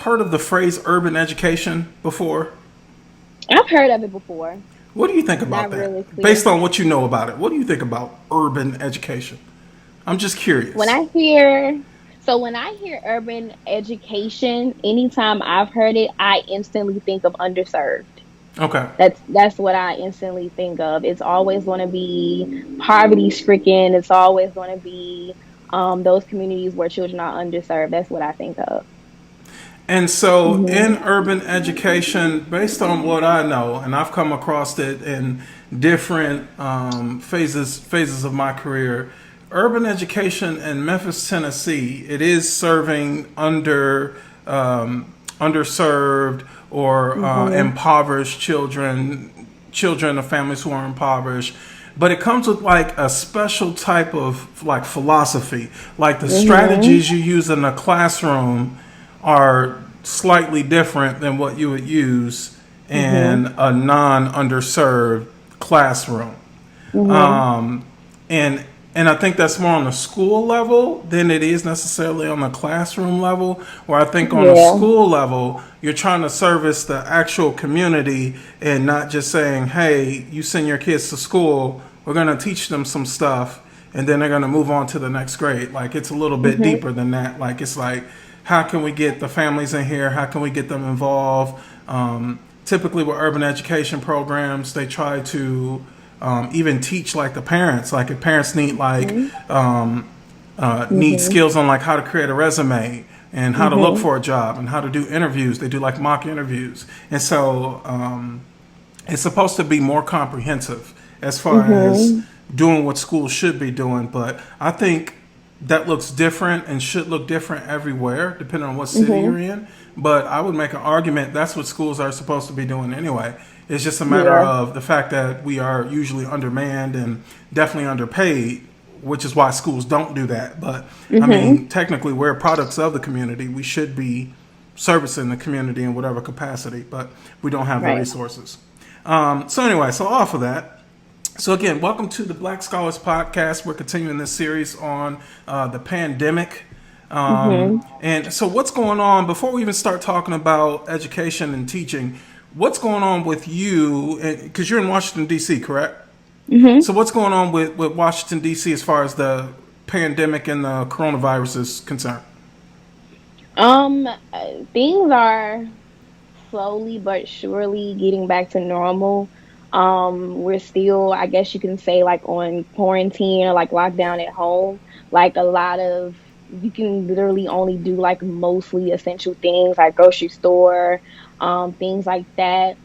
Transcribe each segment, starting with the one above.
heard of the phrase urban education before? I've heard of it before. What do you think about Not that? really clear. Based on what you know about it, what do you think about urban education? I'm just When curious. I hear when I hear urban education, anytime I've heard it, I instantly think of underserved. Okay. That's what I instantly think of. It's always going to be poverty stricken. It's always going to be those communities where children are underserved. That's what I think of. And so, Hmm. in urban education, based on what I know, and I've come across it in different phases of my career, urban education in Memphis, Tennessee, it is serving underserved or Hmm. impoverished children of families who are impoverished. But it comes with like a special type of like philosophy, like the Hmm. strategies you use in a classroom are slightly different than what you would use Hmm. in a non-underserved classroom. Hmm. Um, and and I think that's more on the school level than it is necessarily on the classroom level. Where I think on the Yeah. school level, you're trying to service the actual community and not just saying, "Hey, you send your kids to school. We're going to teach them some stuff, and then they're going to move on to the next grade." Like it's a little bit Hmm. deeper than that. Like it's like, how can we get the families in here? How can we get them involved? Typically, with urban education programs, they try to even teach like the parents. Like if parents need Hmm. need Hmm. skills on like how to create a resume and how to look Hmm. for a job and how to do interviews. They do like mock interviews, and so it's supposed to be more comprehensive as far as Hmm. doing what schools should be doing. But I think that looks different and should look different everywhere, depending on what city Hmm. you're in. But I would make an argument that's what schools are supposed to be doing anyway. It's just a matter Yeah. of the fact that we are usually undermanned and definitely underpaid, which is why schools don't do that. But I Hmm. mean, technically, we're products of the community. We should be servicing the community in whatever capacity, but we don't have the Right. resources. So anyway, so off of that, so again, welcome to the Black Scholars Podcast. We're continuing this series on the pandemic. Hmm. And so what's going on, before we even start talking about education and teaching, what's going on with you? Because you're in Washington, D.C., correct? Hmm. So what's going on with Washington, D.C. as far as the pandemic and the coronavirus is concerned? Things are slowly but surely getting back to normal. We're still, I guess you can say, like on quarantine or like lockdown at home. Like a lot of, you can literally only do like mostly essential things like grocery store, things like that.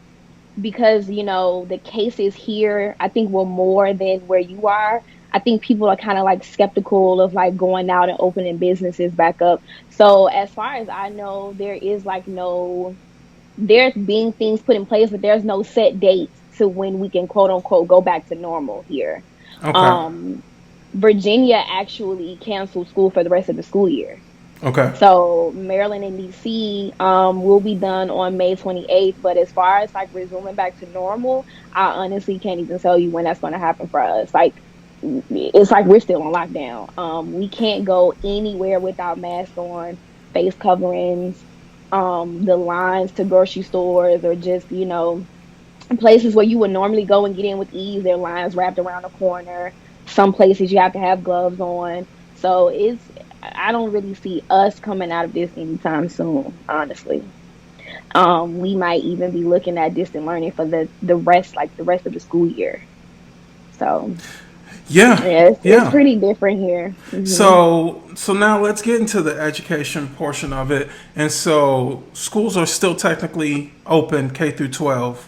Because, the cases here, I think were more than where you are. I think people are kind of like skeptical of like going out and opening businesses back up. So as far as I know, there is like there's being things put in place, but there's no set dates to when we can quote unquote go back to normal here. Okay. Um, Virginia actually canceled school for the rest of the school year. Okay. So Maryland and DC will be done on May 28th. But as far as like resuming back to normal, I honestly can't even tell you when that's going to happen for us. Like it's like we're still on lockdown. We can't go anywhere without masks on, face coverings. The lines to grocery stores or just places where you would normally go and get in with ease, there are lines wrapped around the corner. Some places you have to have gloves on. So I don't really see us coming out of this anytime soon, honestly. We might even be looking at distant learning for the rest of the school year. So Yeah. yeah, it's Yeah. pretty different here. Hmm. So now let's get into the education portion of it. And so schools are still technically open K through 12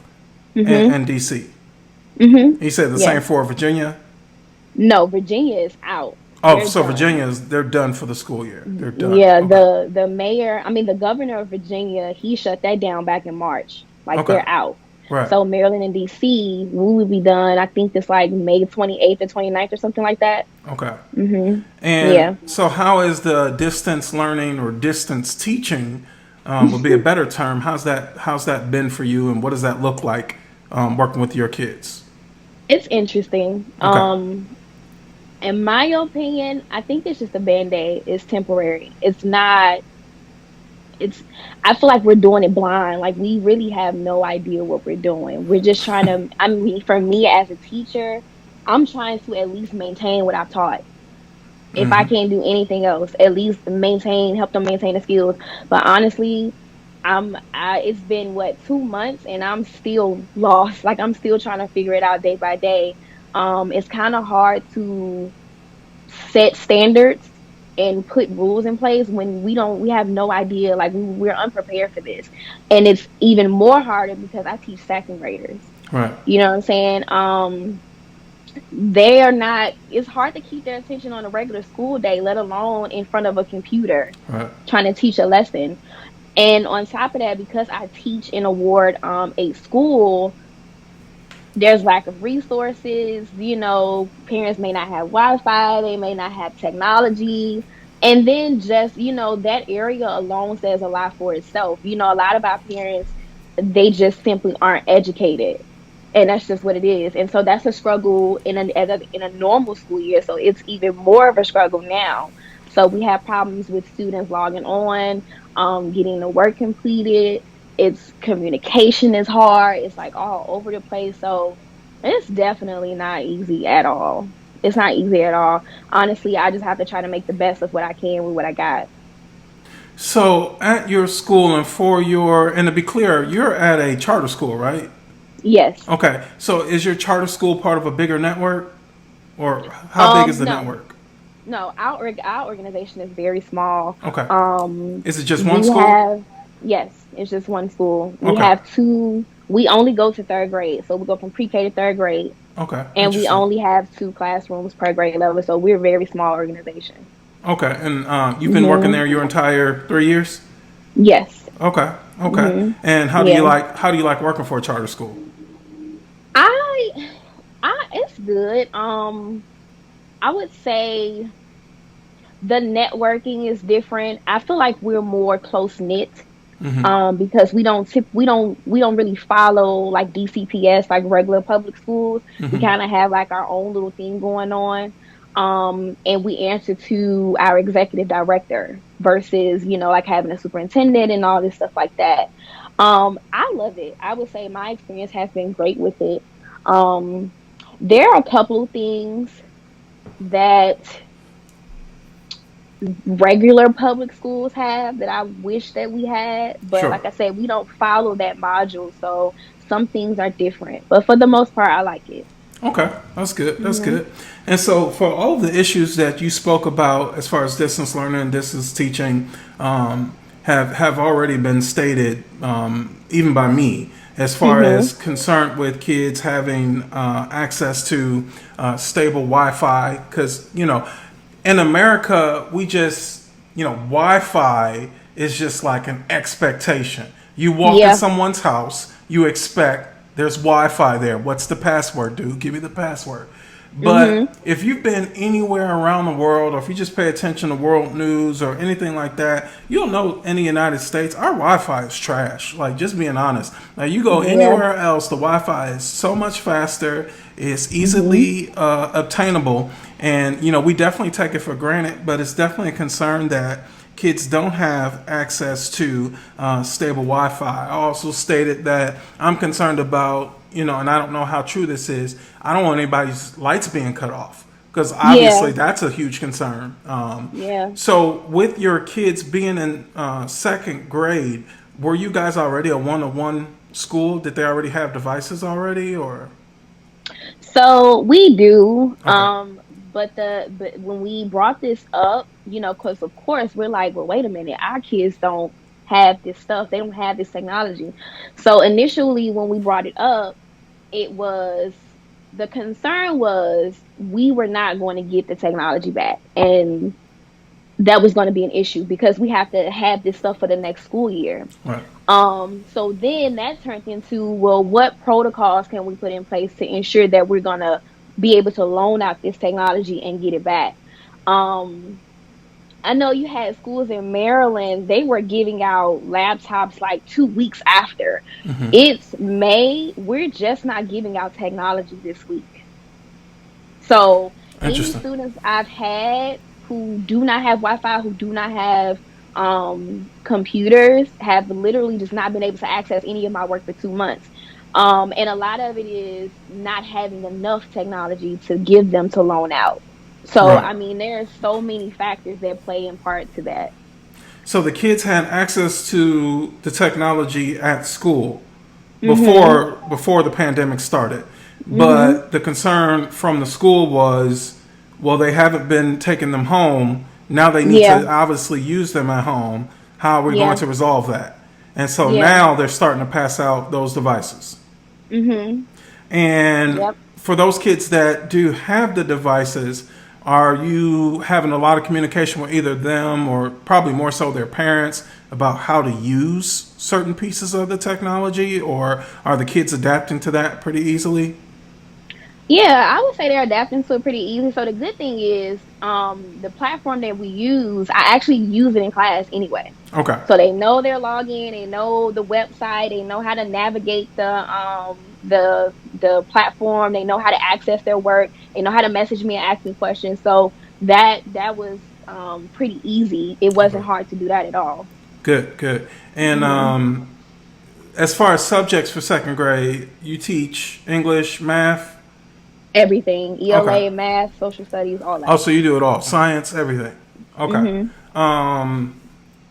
Hmm. in DC. Hmm. You said the same Yes. for Virginia. No, Virginia is out. Oh, They're so done. Virginia is they're done for the school year. They're done. Yeah, Okay. the mayor, I mean the governor of Virginia, he shut that down back in March. Like Okay. they're out. Right. So Maryland and DC, we will be done. I think it's like May 28th or 29th or something like that. Okay. Mhm. And Yeah. so how is the distance learning or distance teaching would be a better term? How's that been for you, and what does that look like working with your kids? It's interesting. Okay. In my opinion, I think it's just a band-aid. It's temporary. It's not it's I feel like we're doing it blind. Like we really have no idea what we're doing. We're just trying to, I mean, for me as a teacher, I'm trying to at least maintain what I've taught. If I can't do anything else, at least help them maintain the skills. But honestly, it's been what, 2 months and I'm still lost. Like I'm still trying to figure it out day by day. It's kind of hard to set standards and put rules in place when we have no idea, like we're unprepared for this. And it's even more harder because I teach second graders. Right. You know what I'm saying? They are not, it's hard to keep their attention on a regular school day, let alone in front of a computer Right. trying to teach a lesson. And on top of that, because I teach in a ward 8 school, there's lack of resources. Parents may not have Wi-Fi, they may not have technology. And then just, that area alone says a lot for itself. A lot of our parents, they just simply aren't educated. And that's just what it is. And so that's a struggle in a normal school year. So it's even more of a struggle now. So we have problems with students logging on, getting the work completed. It's communication is hard. It's like all over the place. So it's definitely not easy at all. It's not easy at all. Honestly, I just have to try to make the best of what I can with what I got. So at your school and to be clear, you're at a charter school, right? Yes. Okay. So is your charter school part of a bigger network, or how big is the No, network? no. Our organization is very small. Okay. Is it just one We school? have Yes, it's just one school. We Okay. have two. We only go to third grade, so we go from pre-K to third grade, Okay. and we Interesting. only have two classrooms per grade level. So we're a very small organization. Okay. And you've been working Hmm. there your entire 3 years? Yes. Okay. Okay. Hmm. And Yeah. how do you like working for a charter school? I, it's good. I would say the networking is different. I feel like we're more close knit. Because we don't really follow like DCPS like regular public schools. We kind of have like our own little thing going on. And we answer to our executive director versus, like having a superintendent and all this stuff like that. I love it. I would say my experience has been great with it. Um, there are a couple of things that regular public schools have that I wish that we had, but Sure. like I said, we don't follow that module, so some things are different. But for the most part, I like it. Okay, that's good. That's Hmm. good. And so, for all the issues that you spoke about, as far as distance learning and distance teaching, have already been stated, even by me, as far Hmm. as concerned with kids having access to stable Wi-Fi, because in America, we just Wi-Fi is just like an expectation. You walk in Yeah. someone's house, you expect there's Wi-Fi there. What's the password, dude? Give me the password. Hmm. But if you've been anywhere around the world, or if you just pay attention to world news or anything like that, you'll know in the United States, our Wi-Fi is trash. Like, just being honest. Now, you go Yeah. anywhere else, the Wi-Fi is so much faster. It's Hmm. easily obtainable. And, we definitely take it for granted, but it's definitely a concern that kids don't have access to stable Wi-Fi. I also stated that I'm concerned about, and I don't know how true this is. I don't want anybody's lights being cut off because Yeah. obviously that's a huge concern. Yeah. So, with your kids being in second grade, were you guys already a one-to-one school? Did they already have devices already, or So we do. okay? But when we brought this up, because of course we're like, well, wait a minute, our kids don't have this stuff. They don't have this technology. So initially, when we brought it up, it was the concern was we were not going to get the technology back, and that was going to be an issue because we have to have this stuff for the next school year. Right. So then that turned into, well, what protocols can we put in place to ensure that we're gonna be able to loan out this technology and get it back? Um, I know you had schools in Maryland, they were giving out laptops like 2 weeks after. It's May, we're just not giving out technology this week. So any Interesting. students I've had who do not have Wi-Fi, who do not have computers have literally just not been able to access any of my work for 2 months. And a lot of it is not having enough technology to give them to loan out. So, Right. I mean, there's so many factors that play in part to that. So the kids had access to the technology at school Mhm. before the pandemic started. Mhm. But the concern from the school was, well, they haven't been taking them home. Now they need Yeah. to obviously use them at home. How are we going Yeah. to resolve that? And so Yeah. now they're starting to pass out those devices. Mhm. And Yep. for those kids that do have the devices, are you having a lot of communication with either them or probably more so their parents about how to use certain pieces of the technology, or are the kids adapting to that pretty easily? Yeah, I would say they're adapting to it pretty easy. So the good thing is, the platform that we use, I actually use it in class anyway. Okay. So they know their login, they know the website, they know how to navigate the platform, they know how to access their work, they know how to message me and ask me questions. So that was pretty easy. It Okay. wasn't hard to do that at all. Good, good. And Hmm. as far as subjects for second grade, you teach English, math? Everything, Okay. ELA, math, social studies, all Oh, that. so you do it all, science, everything. Okay. Hmm. Um,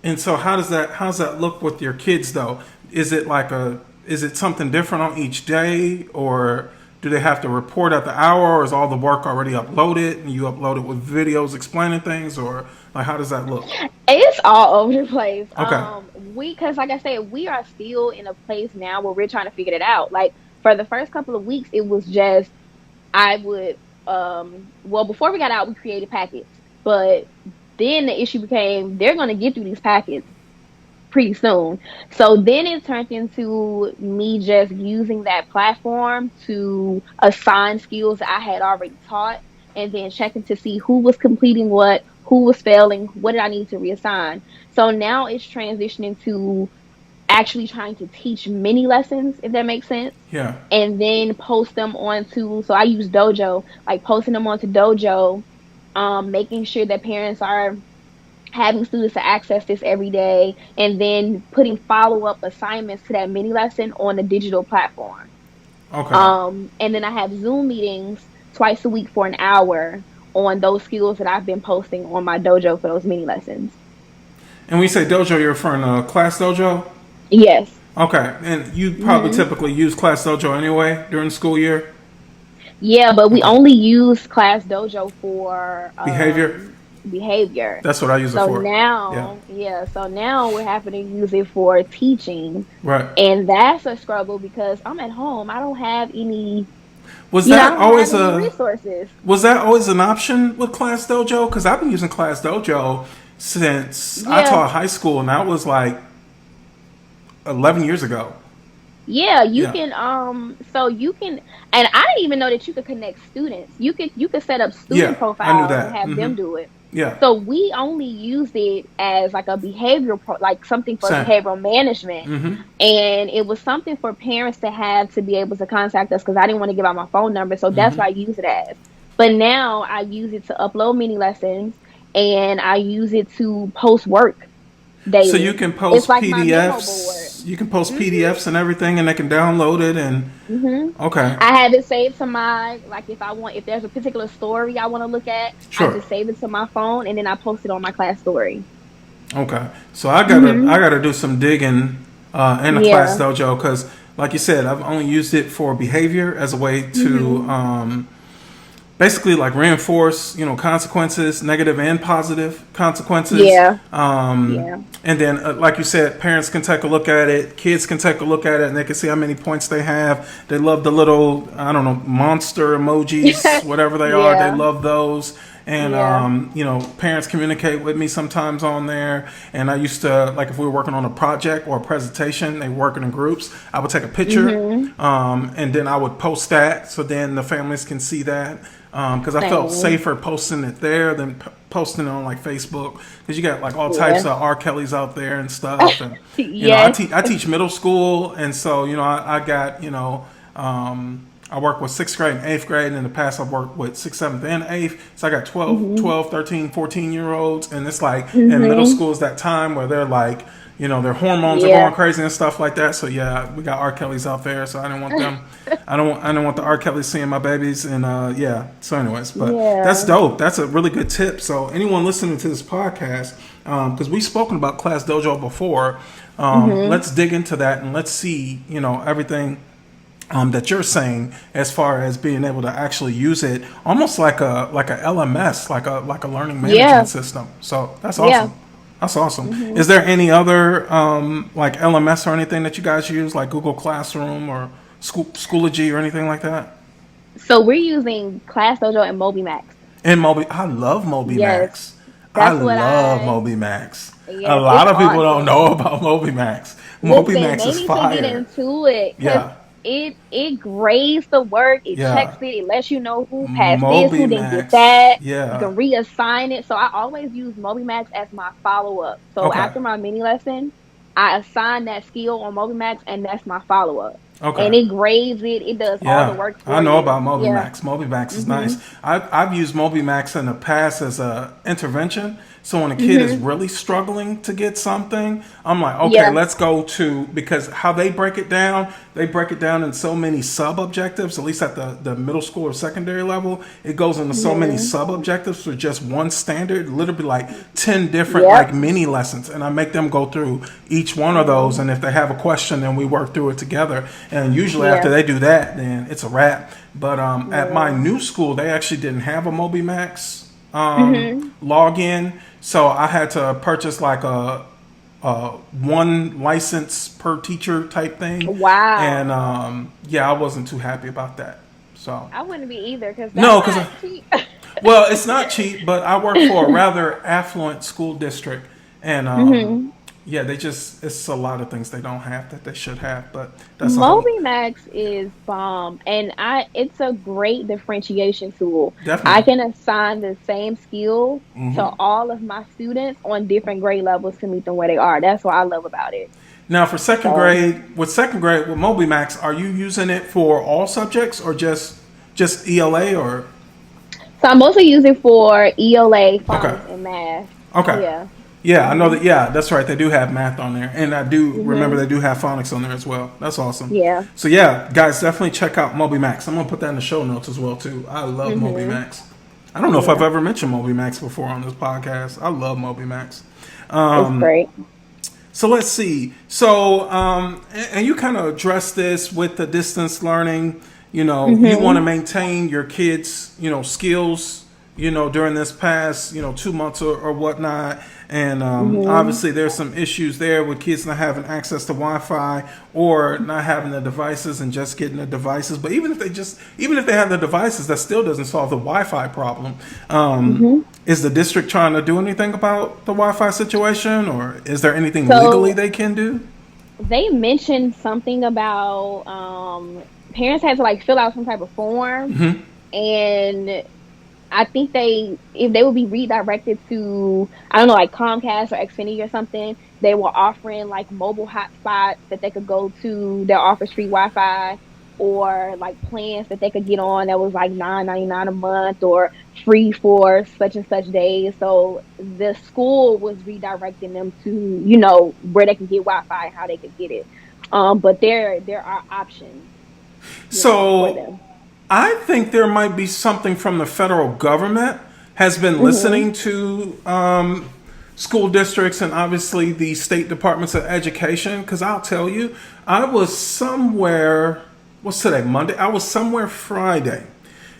and so how does that look with your kids though? Is it like is it something different on each day, or do they have to report at the hour, or is all the work already uploaded and you upload it with videos explaining things, or like how does that look? It's all over the place. Okay. Because like I said, we are still in a place now where we're trying to figure it out. Like for the first couple of weeks, it was just I would well, before we got out, we created packets, but then the issue became they're going to get through these packets pretty soon. So then it turned into me just using that platform to assign skills that I had already taught, and then checking to see who was completing what, who was failing, what did I need to reassign. So now it's transitioning to actually trying to teach mini lessons, if that makes sense, Yeah. and then post them onto, so I use Dojo, like posting them onto Dojo, making sure that parents are having students to access this every day, and then putting follow-up assignments to that mini lesson on the digital platform. Okay. And then I have Zoom meetings twice a week for an hour on those skills that I've been posting on my dojo for those mini lessons. And when you say dojo, you're referring to Class Dojo? Yes. Okay. And you probably Hmm. typically use Class Dojo anyway during the school year? Yeah, but we Okay. only use Class Dojo for Behavior? behavior. That's what I use it So for. Yeah. now, yeah, so now we're having to use it for teaching. Right. And that's a struggle because I'm at home. I don't have any, Was I that don't have always any a resources. Was that always an option with Class Dojo? Because I've been using Class Dojo since I Yeah. taught high school, and that was like 11 years ago. Yeah, you Yeah, can so you can, and I didn't even know that you could connect students. You could set up student yeah, I knew profiles and that. have them do it. Yeah, So we only used it as like a like something for same. behavioral management. And it was something for parents to have to be able to contact us because I didn't want to give out my phone number. So that's what I use it as. But now I use it to upload mini lessons, and I use it to post work So you daily. can It's post like my memo board. PDFs. You can post Hmm. PDFs and everything, and they can download it. And Hmm. okay, I have it saved to my, like if there's a particular story I want to look at, I sure. just save it to my phone and then I post it on my class story. Okay, so I gotta do some digging in the Class Yeah. Dojo because, like you said, I've only used it for behavior as a way to Hmm. basically like reinforce consequences, negative and positive consequences. Yeah. Yeah. And then like you said, parents can take a look at it, kids can take a look at it, and they can see how many points they have. They love the little, I don't know, monster emojis, whatever they are, they Yeah. love those. And Yeah. parents communicate with me sometimes on there. And I used to, like, if we were working on a project or a presentation, they working in groups, I would take a picture, Hmm. and then I would post that so then the families can see that. Because I felt Same. safer posting it there than posting it on like Facebook, because you got like all types Yeah. of R. Kelly's out there and stuff, and I Yes. teach middle school, and so I got I work with 6th grade and 8th grade. And in the past, I've worked with 6th, 7th, and 8th. So I got 12, 13, 14-year-olds. And it's like in middle school is that time where they're like, their hormones are going crazy and stuff like that. So yeah, we got R. Kelly's out there. So I didn't want them. I don't want the R. Kelly seeing my babies. And so anyways, but that's dope. That's a really good tip. So anyone listening to this podcast, because we've spoken about Class Dojo before, let's dig into that and let's see, everything that you're saying as far as being able to actually use it almost like a LMS, like a learning management system. So that's awesome. That's awesome. Is there any other like LMS or anything that you guys use, like Google Classroom or Schoology or anything like that? So we're using Class Dojo and MobyMax. And I love MobyMax. Yes, I love MobyMax. Yeah, a lot of people don't know about MobyMax. MobyMax is fire. They need to get into it. Yeah. It grades the work, it checks it, it lets you know who passed this, who didn't get that. Yeah. You can reassign it. So I always use MobyMax as my follow-up. So after my mini lesson, I assign that skill on MobyMax, and that's my follow-up. Okay. And it grades it. It does all the work for you. I know about MobyMax. MobyMax is nice. I've used MobyMax in the past as a intervention. So when a kid is really struggling to get something, I'm like, okay, let's go to, because how they break it down in so many sub-objectives, at least at the middle school or secondary level. It goes into so many sub-objectives for just one standard, literally like 10 different like mini lessons. And I make them go through each one of those. And if they have a question, then we work through it together. And usually after they do that, then it's a wrap. But at my new school, they actually didn't have a MobyMax login. So I had to purchase like a one license per teacher type thing. Wow. And I wasn't too happy about that. So I wouldn't be either, because not cheap. Well, it's not cheap, but I work for a rather affluent school district, and it's a lot of things they don't have that they should have. But that's MobyMax is bomb, and it's a great differentiation tool. Definitely. I can assign the same skill to all of my students on different grade levels to meet them where they are. That's what I love about it. Now, for second grade with MobyMax, are you using it for all subjects or just ELA or? So I mostly use it for ELA, phonics, and math. Okay. Yeah. Yeah, I know that. Yeah, that's right. They do have math on there, and I do remember they do have phonics on there as well. That's awesome. Yeah. So yeah, guys, definitely check out MobyMax. I'm gonna put that in the show notes as well too. I love MobyMax. I don't know if I've ever mentioned MobyMax before on this podcast. I love MobyMax. It's great. So let's see. So and you kind of address this with the distance learning. You want to maintain your kids, skills, during this past, 2 months or whatnot. And obviously there's some issues there with kids not having access to Wi-Fi or not having the devices and just getting the devices. But even if they have the devices, that still doesn't solve the Wi-Fi problem. Is the district trying to do anything about the Wi-Fi situation, or is there anything legally they can do? They mentioned something about parents had to fill out some type of form, and I think if they would be redirected to, I don't know, like Comcast or Xfinity or something, they were offering mobile hotspots that they could go to that offers free Wi-Fi, or plans that they could get on that was $9.99 a month or free for such and such days. So the school was redirecting them to, where they could get Wi-Fi and how they could get it. But there are options. For them. I think there might be something from the federal government has been listening to school districts and obviously the state departments of education. Because I'll tell you, I was somewhere, what's today, Monday? I was somewhere Friday.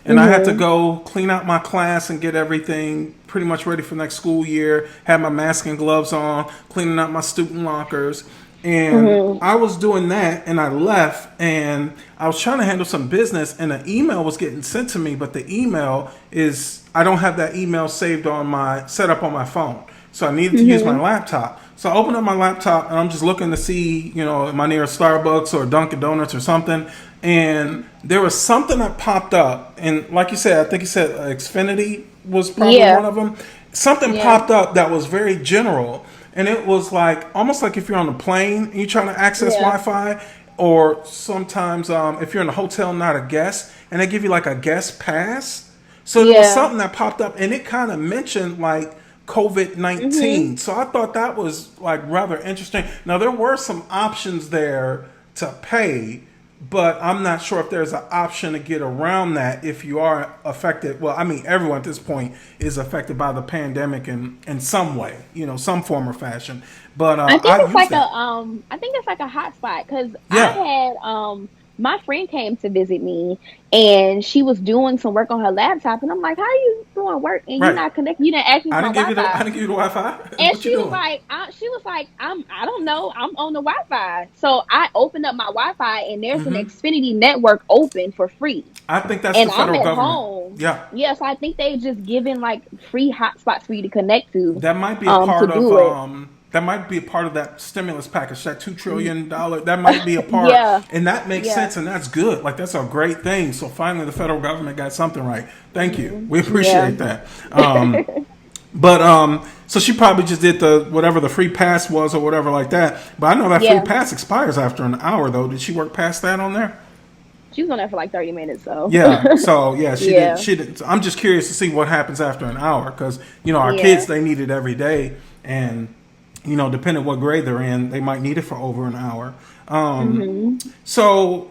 And I had to go clean out my class and get everything pretty much ready for next school year. Had my mask and gloves on, cleaning out my student lockers. And I was doing that, and I left, and I was trying to handle some business, and an email was getting sent to me, but the email I don't have that email set up on my phone. So I needed to use my laptop. So I opened up my laptop, and I'm just looking to see, am I near a Starbucks or Dunkin' Donuts or something? And there was something that popped up, and like you said, I think you said Xfinity was probably one of them. Something popped up that was very general. And it was almost like if you're on a plane and you're trying to access Wi-Fi, or sometimes if you're in a hotel, not a guest, and they give you like a guest pass. So there was Yeah. something that popped up, and it kind of mentioned like Mhm. COVID-19. So I thought that was like rather interesting. Now there were some options there to pay, but I'm not sure if there's an option to get around that if you are affected. Well, I mean, everyone at this point is affected by the pandemic in some way, some form or fashion. But I think I it's use like a that. I think it's like a hotspot because I Yeah, had my friend came to visit me and she was doing some work on her laptop and I'm like, how are you doing work and you're right. not connected? You didn't ask me for my I Wi-Fi. didn't give you the Wi-Fi. And What you doing? she was like, I don't know, I'm on the Wi-Fi. So I opened up my Wi-Fi and there's an Xfinity network open for free. I think that's the And I'm federal at government. home. Yeah, Yes, I think they just giving like free hotspots for you to connect to that might be a to part of do it. that stimulus package, that $2 trillion. That might be a part, Yeah. and that makes Yeah. sense, and that's good. Like that's a great thing. So finally, the federal government got something right. Thank you. We Yeah. appreciate that. But so she probably just did the whatever the free pass was or whatever like that. But I know that free Yeah. pass expires after an hour though. Did she work past that on there? She was on there for like 30 minutes, so Yeah. So yeah, she did. yeah. She did. I'm just curious to see what happens after an hour because our Yeah. kids they need it every day, and depending what grade they're in, they might need it for over an hour. So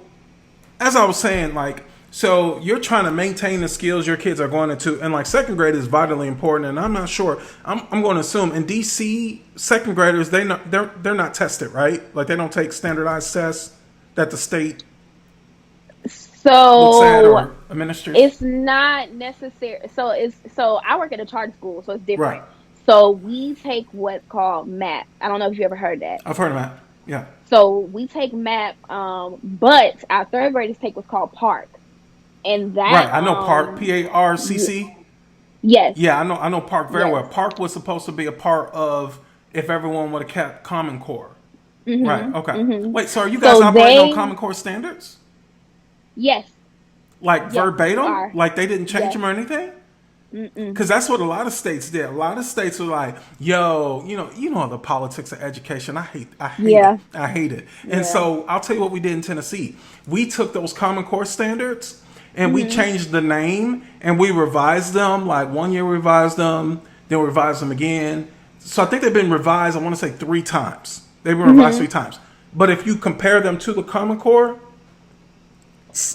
as I was saying, like, so you're trying to maintain the skills your kids are going into, and like second grade is vitally important. And I'm not sure. I'm going to assume in DC, second graders they're not tested, right? Like they don't take standardized tests that the state looks at So or administers. it's not necessary. So I work at a charter school, so it's Right. different. So we take what's called MAP. I don't know if you ever heard that. I've heard of that. Yeah. So we take MAP, but our third graders take what's called Park, and Right. that I know Park. PARCC. yes, Yeah, I know Park very yes, well. Park was supposed to be a part of if everyone would have kept Common Core. Right. Okay. Wait. So are you guys so operating on they Common Core standards? yes, Like yes, we verbatim? are. Like they didn't change Yes. them or anything? Mm-mm. Because that's what a lot of states did. A lot of states were like, "Yo, the politics of education. I hate it. Yeah, I hate it." And yeah. so I'll tell you what we did in Tennessee. We took those Common Core standards and we changed the name and we revised them. Like one year we revised them, then we revised them again. So I think they've been revised. I want to say 3 times. They've been revised 3 times. But if you compare them to the Common Core,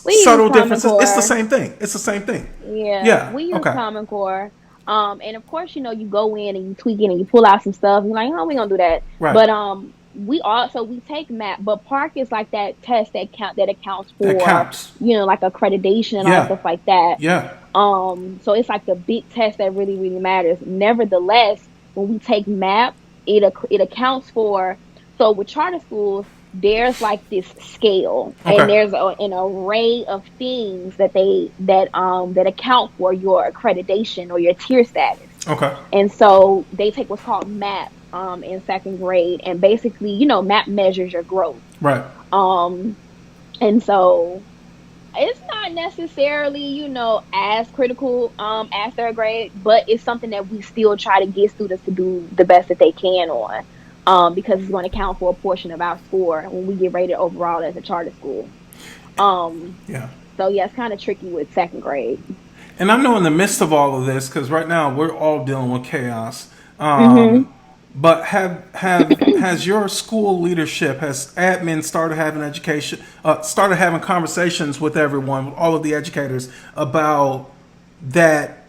We use subtle Common differences. It's the Core. same thing. It's the same thing. Yeah, Yeah. we use Okay. Common Core. And of course, you go in and you tweak it and you pull out some stuff. You're like, oh, we gonna do that. Right. But we take MAP, but Park is like that test that accounts That for counts. like accreditation and all Yeah. stuff like that. Yeah. So it's like the big test that really really matters. Nevertheless, when we take MAP, it accounts for. So with charter schools, there's like this scale, and Okay. there's an array of things that account for your accreditation or your tier status. Okay. And so they take what's called MAP in second grade, and basically, MAP measures your growth. Right. Um, and so it's not necessarily, as critical as third grade, but it's something that we still try to get students to do the best that they can on. Because it's going to count for a portion of our score when we get rated overall as a charter school. Yeah. So yeah, it's kind of tricky with second grade. And I know in the midst of all of this, because right now we're all dealing with chaos. Mm-hmm. But has your school leadership, has admin started started having conversations with everyone, with all of the educators about that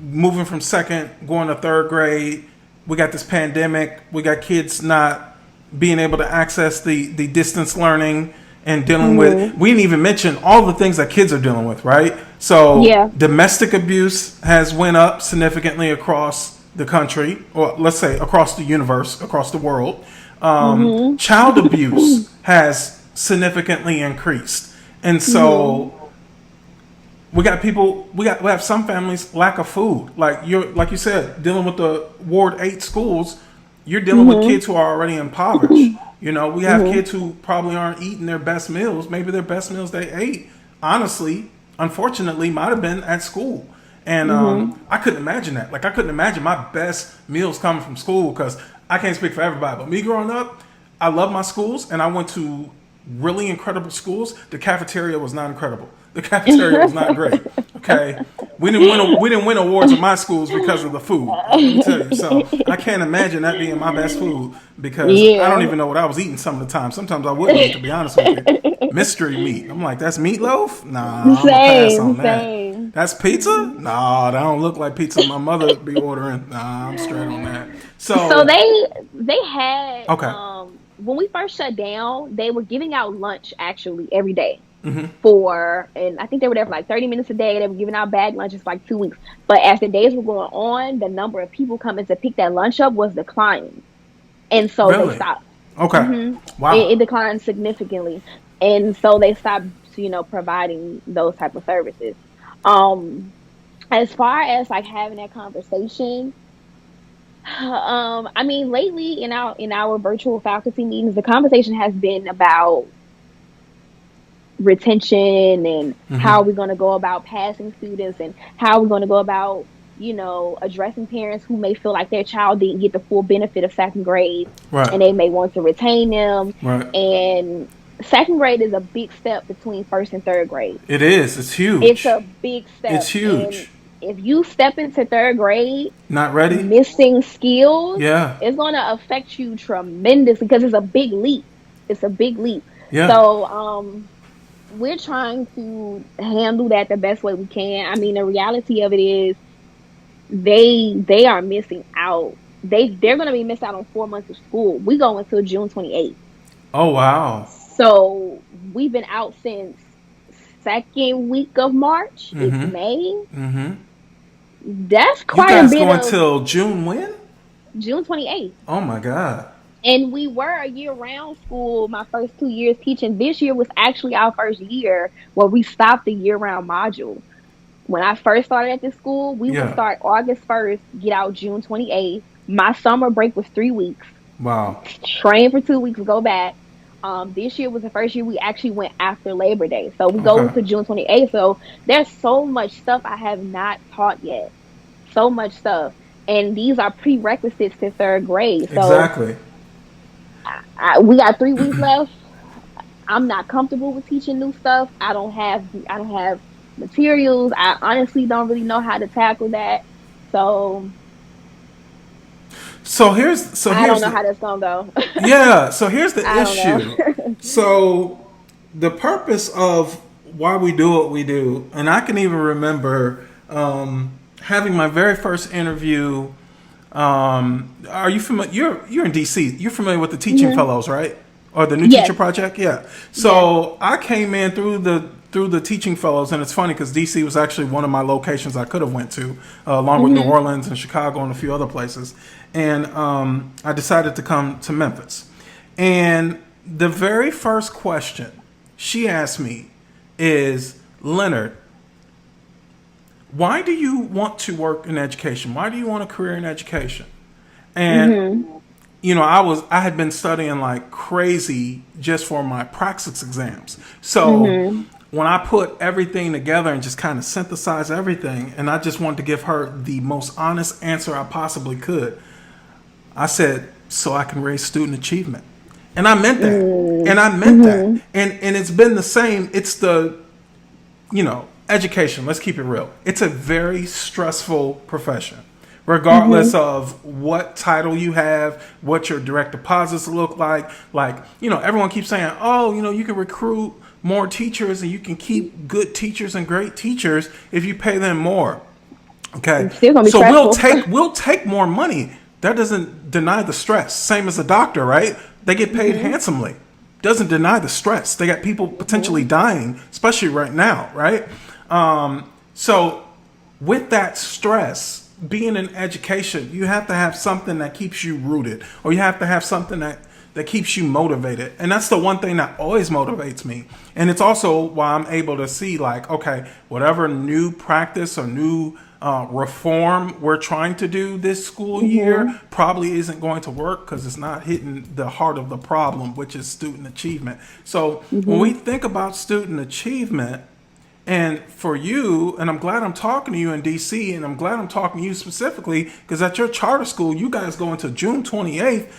moving from second going to third grade? We got this pandemic. We got kids not being able to access the distance learning and dealing with. We didn't even mention all the things that kids are dealing with, right? So Yeah. domestic abuse has went up significantly across the country, or let's say across the universe, across the world. Child abuse has significantly increased, and so. We have some families lack of food. Like you said, dealing with the Ward 8 schools, you're dealing with kids who are already impoverished. We have kids who probably aren't eating their best meals. Maybe their best meals they ate, honestly, unfortunately, might have been at school. And I couldn't imagine that. Like I couldn't imagine my best meals coming from school because I can't speak for everybody. But me growing up, I love my schools and I went to really incredible schools, the cafeteria was not incredible. The cafeteria was not great. Okay, we didn't win awards at my schools because of the food. Let me tell you. So I can't imagine that being my best food because I don't Yeah. even know what I was eating some of the time. Sometimes I wouldn't eat, to be honest with you. Mystery meat. I'm like, that's meatloaf? Nah, I'm gonna pass on Same, that. same. That's pizza? Nah, that don't look like pizza my mother be ordering. Nah, I'm straight on that. So So they had okay. when we first shut down, they were giving out lunch actually every day Mm-hmm. and I think they were there for like 30 minutes a day. They were giving out bag lunches for like 2 weeks. But as the days were going on, the number of people coming to pick that lunch up was declining. And so they Really? stopped. Okay. hmm it Wow. declined significantly. And so they stopped, providing those type of services. Um, as far as like having that conversation, I mean, lately in our virtual faculty meetings, the conversation has been about retention and Mm-hmm. how we're going to go about passing students and how we're going to go about addressing parents who may feel like their child didn't get the full benefit of second grade Right. and they may want to retain them. Right. And second grade is a big step between first and third grade. It is. It's It's huge. a big It's step. And huge. if you step into third grade Not ready? missing skills, Yeah. it's going to affect you tremendously because it's a big leap. It's a big leap. Yeah. So, we're trying to handle that the best way we can. I mean, the reality of it is they are missing out. They're going to be missed out on 4 months of school. We go until June 28th. Oh wow. So we've been out since second week of March. It's Mm-hmm. May. Mm-hmm. That's You quite a guys bit go of until June when? June 28th. Oh my God. And we were a year-round school my first 2 years teaching. This year was actually our first year where we stopped the year-round module. When I first started at this school, we would Yeah. start August 1st, get out June 28th. My summer break was 3 weeks. Wow. Train for 2 weeks, go back. This year was the first year we actually went after Labor Day. So we go Okay. to June 28th. So there's so much stuff I have not taught yet. So much stuff. And these are prerequisites to third grade. So Exactly. we got 3 weeks left. I'm not comfortable with teaching new stuff. I don't have materials. I honestly don't really know how to tackle that. So So here's I don't know the how that's gonna go. yeah. So here's the I don't issue. know. So the purpose of why we do what we do, and I can even remember having my very first interview. Are you familiar? You're in DC. You're familiar with the Teaching hmm Fellows, right? Or the New Yes. Teacher Project? Yeah. Yes. So I came in through the Teaching Fellows, and it's funny because DC was actually one of my locations I could have went to, along with New hmm Orleans and Chicago and a few other places. And I decided to come to Memphis. And the very first question she asked me is, Leonard, why do you want to work in education? Why do you want a career in education? And hmm I had been studying like crazy just for my praxis exams. So hmm when I put everything together and just kind of synthesize everything, and I just wanted to give her the most honest answer I possibly could, I said, so I can raise student achievement. And I meant that. And I meant that. hmm And it's been the same. It's the, education. Let's keep it real. It's a very stressful profession, regardless hmm of what title you have, what your direct deposits look like. Like, everyone keeps saying, oh, you can recruit more teachers and you can keep good teachers and great teachers if you pay them more. Okay. It's still gonna be So we'll stressful. take we'll take more money. That doesn't deny the stress. Same as a doctor, right? They get paid hmm handsomely. Doesn't deny the stress. They got people potentially hmm dying, especially right now, right? So with that stress, being in education, you have to have something that keeps you rooted, or you have to have something that keeps you motivated. And that's the one thing that always motivates me. And it's also why I'm able to see, like, okay, whatever new practice or new reform we're trying to do this school hmm year probably isn't going to work because it's not hitting the heart of the problem, which is student achievement. So when we hmm think about student achievement, and for you, and I'm glad I'm talking to you in DC, and I'm glad I'm talking to you specifically because at your charter school, you guys go until June 28th.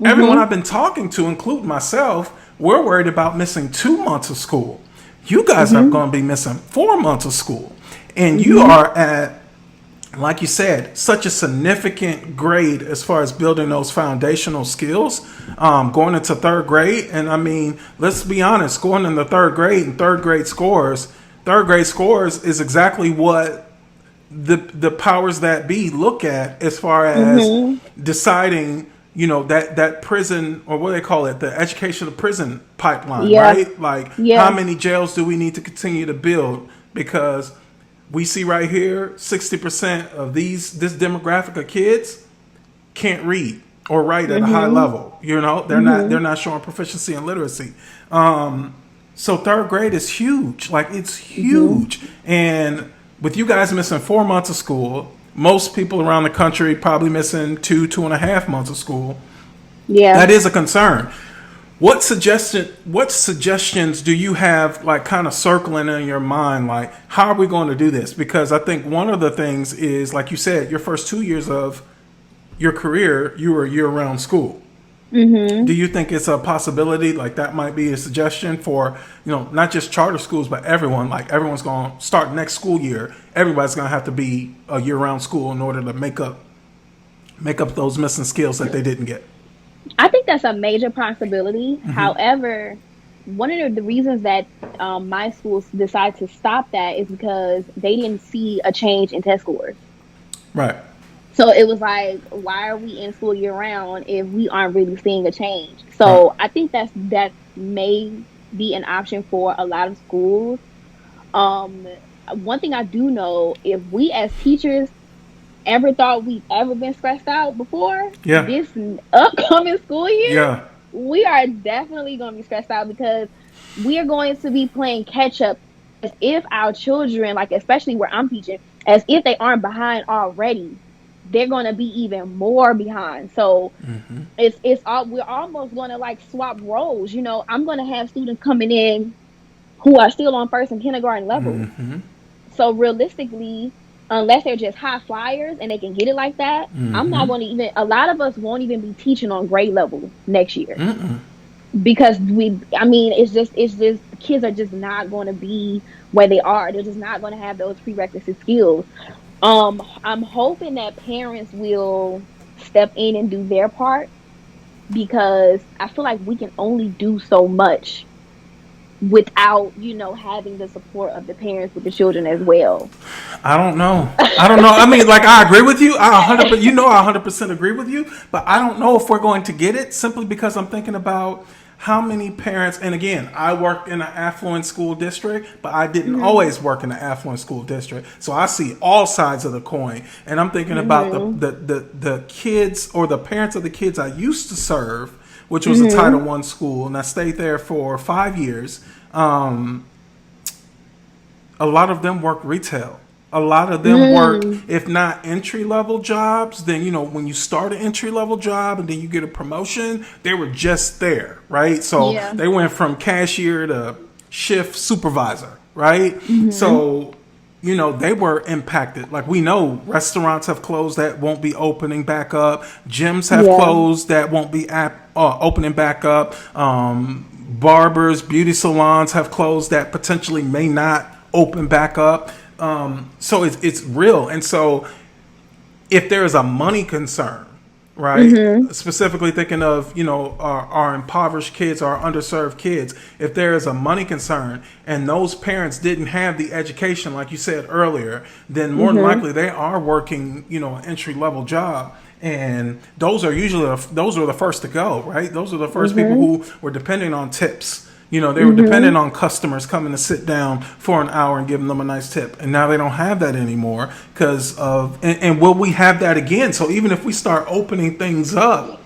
Everyone I've been talking to, including myself, we're worried about missing 2 months of school. You guys are going to be missing 4 months of school. And you are at, like you said, such a significant grade as far as building those foundational skills, going into third grade. And I mean, let's be honest, going into third grade and third grade scores is exactly what the powers that be look at as far as deciding, that prison, or what they call it, the educational prison pipeline, right? Like, how many jails do we need to continue to build? Because we see right here, 60% of this demographic of kids can't read or write at a high level. They're not showing proficiency in literacy. So third grade is huge. Like, it's huge. And with you guys missing 4 months of school, most people around the country probably missing 2.5 months of school. Yeah, that is a concern. What suggestions do you have, like, kind of circling in your mind, like, how are we going to do this? Because I think one of the things is, like you said, your first 2 years of your career, you were year-round school. Do you think it's a possibility, like that might be a suggestion for, not just charter schools, but everyone, like everyone's going to start next school year, everybody's going to have to be a year-round school in order to make up those missing skills that they didn't get? I think that's a major possibility. However, one of the reasons that my schools decided to stop that is because they didn't see a change in test scores. Right. So it was like, why are we in school year round if we aren't really seeing a change? So I think that may be an option for a lot of schools. One thing I do know, if we as teachers ever thought we've ever been stressed out before, this upcoming school year, we are definitely going to be stressed out, because we are going to be playing catch up as if our children, like especially where I'm teaching, as if they aren't behind already. They're going to be even more behind. So we're almost going to like swap roles. I'm going to have students coming in who are still on first and kindergarten level. So realistically, unless they're just high flyers and they can get it like that, I'm not going to a lot of us won't even be teaching on grade level next year. Because it's just kids are just not going to be where they are. They're just not going to have those prerequisite skills. I'm hoping that parents will step in and do their part, because I feel like we can only do so much without, having the support of the parents with the children as well. I don't know. I mean, like, I agree with you. I 100% agree with you, but I don't know if we're going to get it, simply because I'm thinking about how many parents, and again, I worked in an affluent school district, but I didn't always work in an affluent school district. So I see all sides of the coin. And I'm thinking about the kids, or the parents of the kids I used to serve, which was a Title I school, and I stayed there for 5 years. A lot of them worked retail. A lot of them work, if not entry-level jobs, then, when you start an entry-level job and then you get a promotion, they were just there, right? So they went from cashier to shift supervisor, right? So, they were impacted. Like, we know restaurants have closed that won't be opening back up. Gyms have closed that won't be opening back up. Barbers, beauty salons have closed that potentially may not open back up. So it's real. And so if there is a money concern, right, specifically thinking of, our impoverished kids, our underserved kids, if there is a money concern and those parents didn't have the education, like you said earlier, then more than likely they are working, an entry-level job. And those are the first to go, right? Those are the first people who were depending on tips. They were dependent on customers coming to sit down for an hour and giving them a nice tip. And now they don't have that anymore because of, and will we have that again? So even if we start opening things up,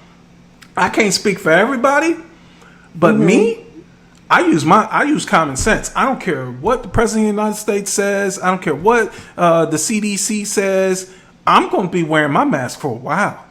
I can't speak for everybody, but me, I use common sense. I don't care what the President of the United States says. I don't care what the CDC says. I'm going to be wearing my mask for a while.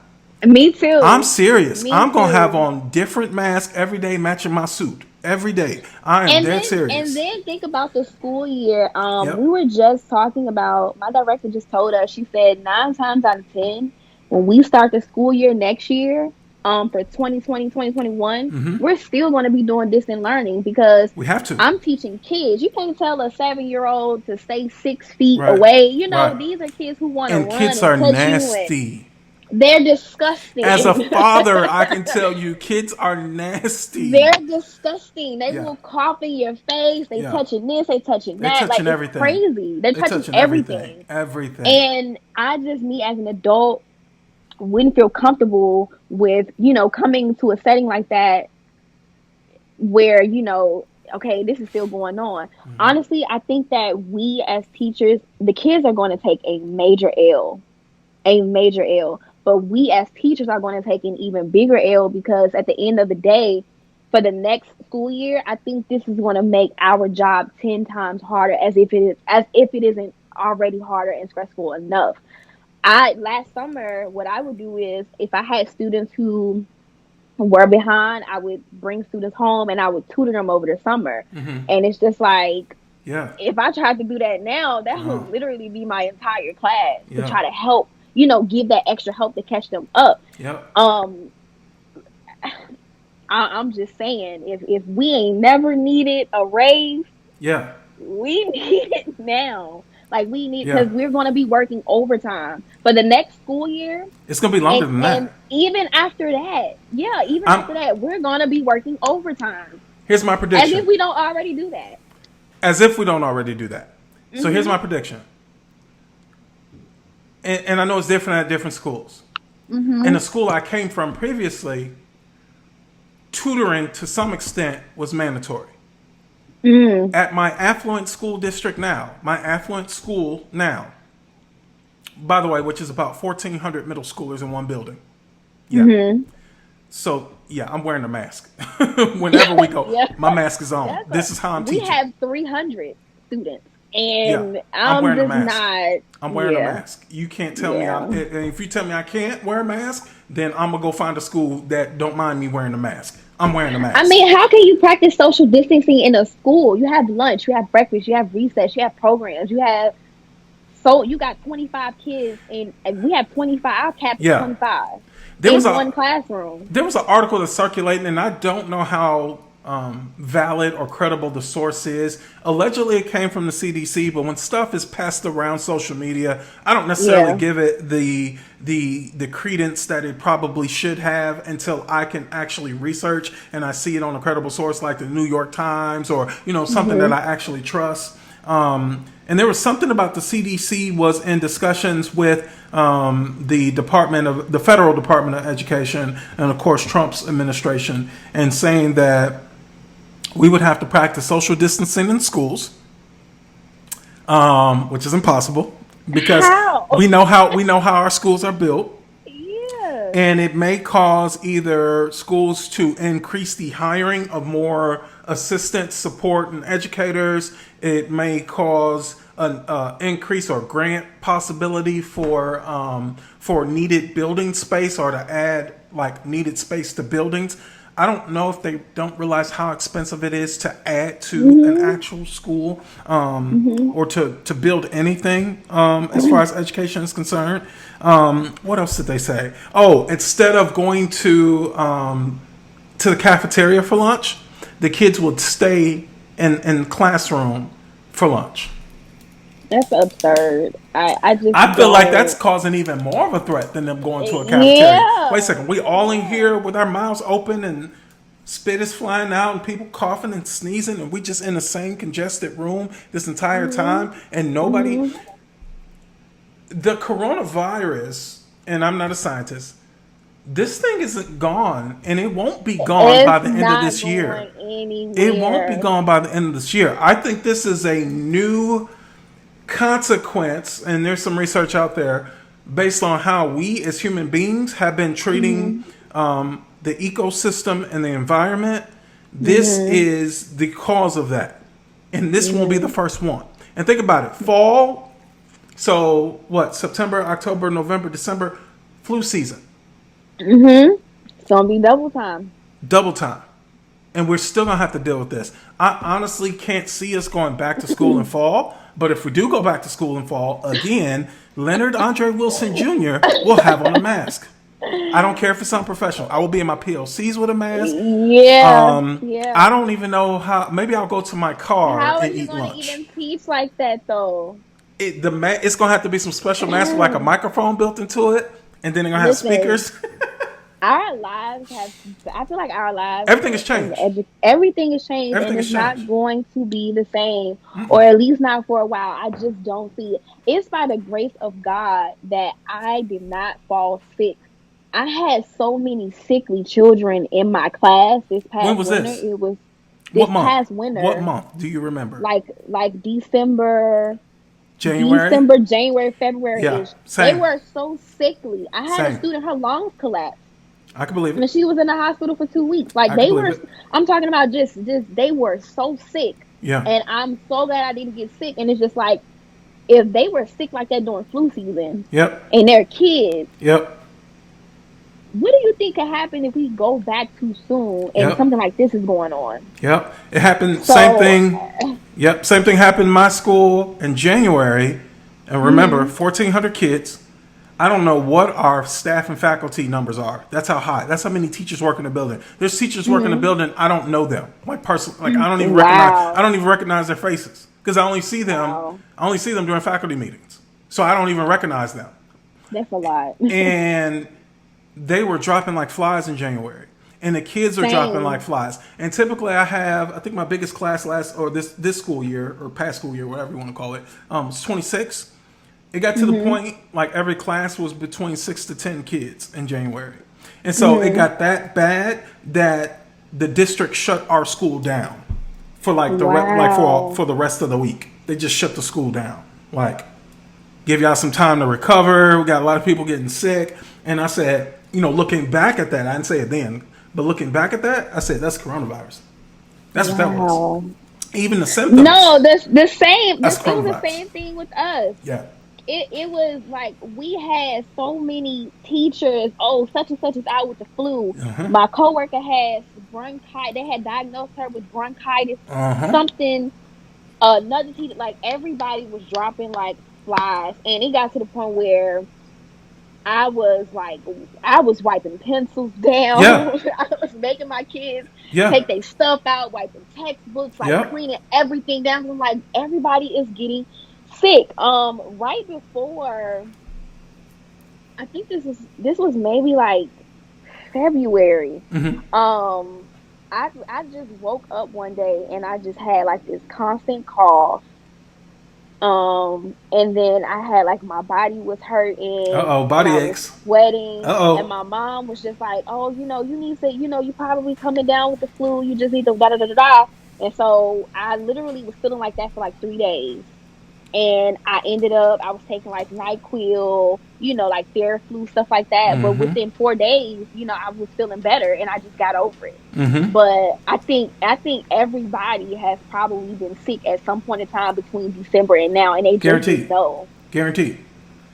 Me too. I'm serious. I'm going to have on different masks every day matching my suit. Every day. I am dead serious. And then think about the school year. We were just talking about, my director just told us, she said 9 times out of 10, when we start the school year next year, for 2020, 2021, we're still going to be doing distant learning because We have to. I'm teaching kids. You can't tell a 7-year-old to stay 6 feet Right. away. You know, Right. these are kids who want to And run kids and are touch you, and nasty. they're disgusting. As a father, I can tell you, kids are nasty. They're disgusting. They Yeah. will cough in your face. They Yeah. touching this, they touching They're that. Like, touching it's everything. crazy. They're They're touching touching everything. everything. Everything. And I just, me as an adult, wouldn't feel comfortable with, coming to a setting like that where, okay, this is still going on. Honestly, I think that we as teachers, the kids are going to take a major L. But we as teachers are going to take an even bigger L because at the end of the day, for the next school year, I think this is going to make our job 10 times harder as if it isn't already harder and stressful enough. Last summer, what I would do is if I had students who were behind, I would bring students home and I would tutor them over the summer. And it's just like, Yeah. if I tried to do that now, that would literally be my entire class to Yeah. try to help, give that extra help to catch them up. Yep. I'm just saying, if we ain't never needed a raise, Yeah. we need it now. Like, we need, Yeah. because we're going to be working overtime for the next school year. It's going to be longer than that. And even after that, after that, we're going to be working overtime. Here's my prediction. As if we don't already do that. So here's my prediction. And I know it's different at different schools. In the school I came from previously, tutoring to some extent was mandatory. At my affluent school now, by the way, which is about 1,400 middle schoolers in one building. Yeah. So, yeah, I'm wearing a mask. Whenever we go, my mask is on. This is how I'm teaching. We have 300 students. And I'm wearing a mask. not. I'm wearing a mask. You can't tell me. And if you tell me I can't wear a mask, then I'm gonna go find a school that don't mind me wearing a mask. I'm wearing a mask. I mean, how can you practice social distancing in a school? You have lunch, you have breakfast, you have recess, you have programs, you got 25 kids, and we have 25. Our cap is 25. There was one classroom. There was an article that's circulating, and I don't know how valid or credible the source is. Allegedly, it came from the CDC, but when stuff is passed around social media, I don't necessarily give it the credence that it probably should have until I can actually research and I see it on a credible source like the New York Times or something that I actually trust. And there was something about the CDC was in discussions with the Federal Department of Education and of course Trump's administration, and saying that we would have to practice social distancing in schools, which is impossible because we know how our schools are built. Yeah. And it may cause either schools to increase the hiring of more assistants, support, and educators. It may cause an increase or grant possibility for needed building space or to add like needed space to buildings. I don't know if they don't realize how expensive it is to add to an actual school or to build anything as far as education is concerned. What else did they say? Oh, instead of going to the cafeteria for lunch, the kids would stay in the classroom for lunch. That's absurd. I feel like that's causing even more of a threat than them going to a cafeteria. Yeah. Wait a second. We all in here with our mouths open and spit is flying out and people coughing and sneezing and we just in the same congested room this entire time and nobody... The coronavirus, and I'm not a scientist, this thing isn't gone and it won't be gone by the end of this year. It won't be gone by the end of this year. I think this is a new consequence, and there's some research out there based on how we as human beings have been treating the ecosystem and the environment. This is the cause of that, and this won't be the first one. And think about it, fall, so what, September, October, November, December, flu season. It's gonna be double time, and we're still gonna have to deal with this. I honestly can't see us going back to school in fall. But if we do go back to school in fall again, Leonard Andre Wilson Jr. will have on a mask. I don't care if it's unprofessional. I will be in my PLCs with a mask. Yeah, yeah. I don't even know how. Maybe I'll go to my car How are and you eat going to lunch. even teach like that though? It's gonna have to be some special mask with like a microphone built into it, and then they're gonna have Listen, speakers. our lives have, I feel like our lives Everything has in changed. everything has changed and Everything has it's not changed. going to be the same, or at least not for a while. I just don't see it. It's by the grace of God that I did not fall sick. I had so many sickly children in my class this When past was winter. this? It was What this month? past What winter, month do you remember? like December, January? January, Yeah, February-ish. They same, were so sickly. I had a same. student, her lungs collapsed. I can believe it. And she was in the hospital for 2 weeks. Like I can they believe were, it. I'm talking about just they were so sick. Yeah, And I'm so glad I didn't get sick. And it's just like, if they were sick like that during flu season yep, and they're kids, yep, what do you think could happen if we go back too soon and yep, something like this is going on? yep. It happened. Same So, thing. Yep, same thing happened in my school in January. And remember, mhm, 1,400 kids. I don't know what our staff and faculty numbers are. That's how high. That's how many teachers work in the building. There's teachers work in the mhm, building. I don't know them. Like personally, like I don't even recognize. I wow, don't even recognize their faces because I only see them. wow, I only see them during faculty meetings. So I don't even recognize them. that's a lot. And they were dropping like flies in January. And the kids are dropping like Same. flies. And typically I think my biggest class this school year or past school year, whatever you want to call it, was 26. It got to the Mhm, point like every class was between 6 to 10 kids in January. And so it mhm, got that bad that the district shut our school down for like wow. for the rest of the week. They just shut the school down. Like give y'all some time to recover. We got a lot of people getting sick. And I said, looking back at that, I didn't say it then, but looking back at that, I said, that's coronavirus. That's what that was. Wow. Even the symptoms, No, the same. that's It was the coronavirus. same thing with us. Yeah. It was like we had so many teachers. Oh, such and such is out with the flu. Uh-huh. My coworker has bronchitis. They had diagnosed her with bronchitis. Uh-huh. Something. Another teacher, like everybody was dropping like flies, and it got to the point where I was like, I was wiping pencils Yeah. down. I was making my kids Yeah. take their stuff out, wiping textbooks, like Yep. cleaning everything down. I'm like, everybody is getting sick. Right before, I think this was maybe like February. Mm-hmm. I just woke up one day and I just had like this constant cough. And then I had like my body was hurting Uh-oh, and body I was aches. sweating. And Uh-oh. my mom was just like, "Oh, you need to, you probably coming down with the flu. You just need to da da da da da." And so I literally was feeling like that for like 3 days. And I was taking like NyQuil, like Theraflu, stuff like that. But Mm-hmm. within 4 days, I was feeling better and I just got over it. Mm-hmm. But I think everybody has probably been sick at some point in time between December and now, and they just didn't Guaranteed. know. Guaranteed.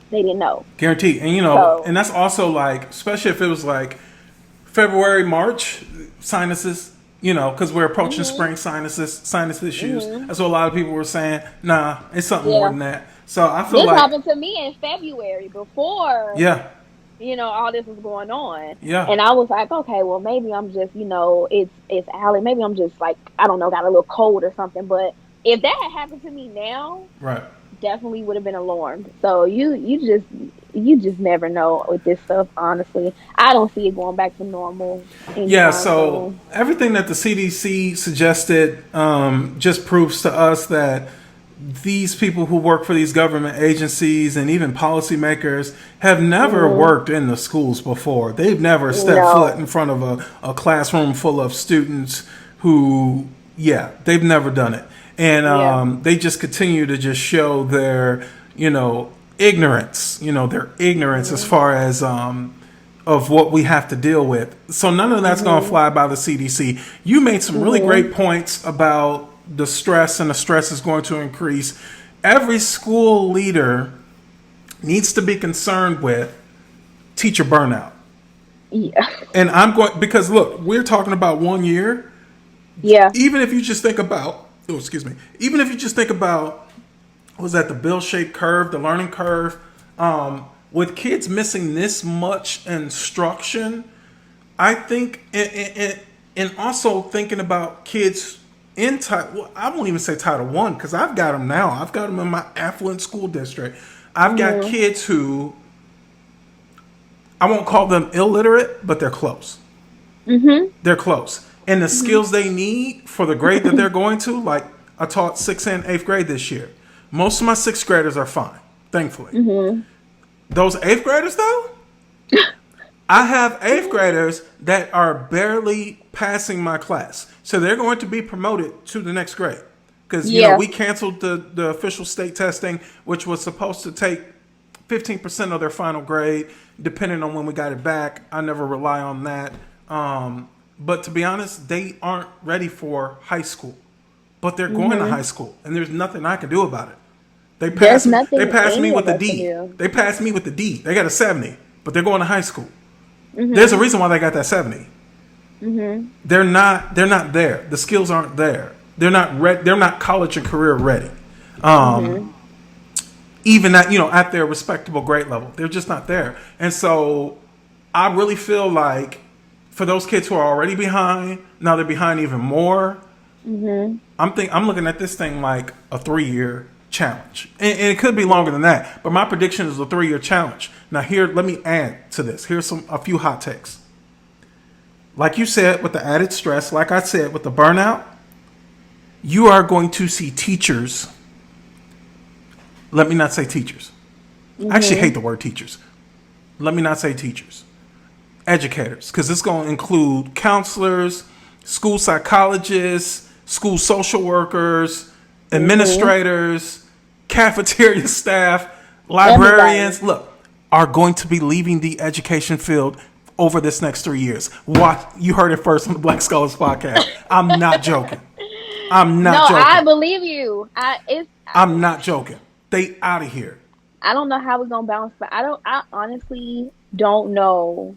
They didn't know. Guaranteed. And So, and that's also like, especially if it was like February, March, sinuses, because we're approaching mhm, spring sinus issues. mhm, That's what a lot of people were saying. Nah, it's something more yeah. than that. So I feel This like, happened to me in February before yeah, all this was going on. yeah, And I was like, okay, well, maybe I'm just, it's Allie. Maybe I'm just like, I don't know, got a little cold or something. But if that had happened to me now, right. definitely would have been alarmed. So you just never know with this stuff. Honestly, I don't see it going back to normal Yeah, anytime so soon. everything that the CDC suggested just proves to us that these people who work for these government agencies and even policymakers have never Hmm. worked in the schools before. They've never stepped foot No. in front of a classroom full of students who, yeah, they've never done it. And Yeah. they just continue to just show their, ignorance, their ignorance as Hmm. far as of what we have to deal with. So none of that's going to Hmm. fly by the CDC. You made some really Hmm. great points about the stress, and the stress is going to increase. Every school leader needs to be concerned with teacher burnout. Yeah. And I'm going, because look, we're talking about 1 year. Yeah. Even if you just think about, oh, excuse me, even if you just think about, was that the bill-shaped curve, the learning curve? with kids missing this much instruction, I think, and also thinking about kids in title, well, I won't even say Title One because I've got them now. I've got them in my affluent school district. I've got kids who I won't call them illiterate, but they're close. They're close, and the skills they need for the grade that they're going to, like I taught 6th and 8th grade this year. Most of my 6th graders are fine, thankfully. Those 8th graders, though, I have 8th graders that are barely passing my class. So they're going to be promoted to the next grade. Because, we canceled the official state testing, which was supposed to take 15% of their final grade, depending on when we got it back. I never rely on that. But to be honest, they aren't ready for high school. But they're going to high school, and there's nothing I can do about it. They passed me with a D. They passed me with the D. They got a 70, but they're going to high school. There's a reason why they got that 70. They're not there. The skills aren't there. They're not college and career ready. Even at their respectable grade level, they're just not there. And so I really feel like for those kids who are already behind, now they're behind even more. I'm looking at this thing like a 3-year challenge, and it could be longer than that. But my prediction is a 3-year challenge. Now, here, let me add to this. Here's a few hot takes. Like you said, with the added stress, like I said, with the burnout, you are going to see teachers. Let me not say teachers. I actually hate the word teachers. Let me not say teachers. Educators, because it's going to include counselors, school psychologists, school social workers, administrators, cafeteria staff, librarians, are going to be leaving the education field over this next 3 years. Watch, you heard it first on the Black Scholars Podcast. I'm not joking. I'm not joking. I believe you. I'm not joking. They out of here. I don't know how we're gonna bounce back. I honestly don't know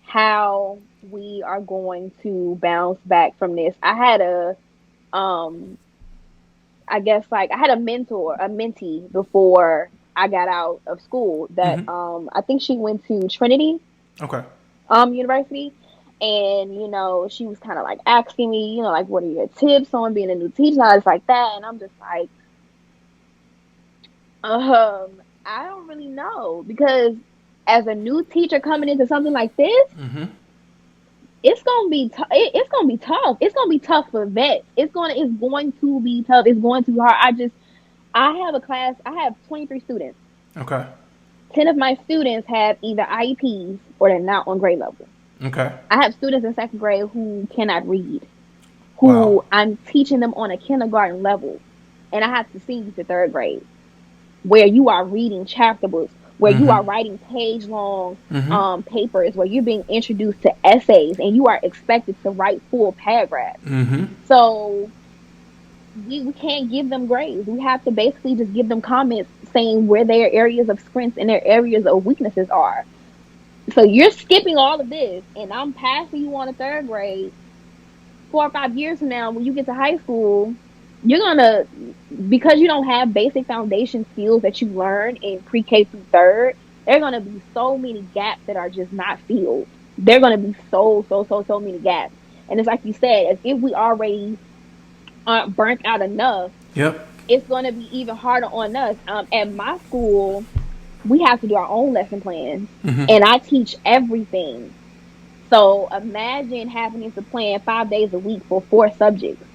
how we are going to bounce back from this. I had a I guess like I had a mentee before I got out of school that I think she went to Trinity University, and she was kind of like asking me, like, what are your tips on being a new teacher, and like that, and I'm just like, I don't really know, because as a new teacher coming into something like this, it's gonna be it's gonna be tough. It's gonna be tough for vets. It's going to be tough. It's going to be hard. I have a class. I have 23 students. Okay. 10 of my students have either IEPs or they're not on grade level. Okay. I have students in 2nd grade who cannot read, who I'm teaching them on a kindergarten level, and I have to send you to 3rd grade, where you are reading chapter books, where you are writing page-long papers, where you're being introduced to essays, and you are expected to write full paragraphs. So we can't give them grades. We have to basically just give them comments saying where their areas of strengths and their areas of weaknesses are. So you're skipping all of this, and I'm passing you on a 3rd grade. 4 or 5 years from now, when you get to high school, you're gonna, because you don't have basic foundation skills that you learn in pre-K through 3rd, there are gonna be so many gaps that are just not filled. There are gonna be so many gaps, and it's like you said, as if we already aren't burnt out enough. It's gonna be even harder on us. At my school, we have to do our own lesson plans, and I teach everything. So imagine having to plan 5 days a week for 4 subjects,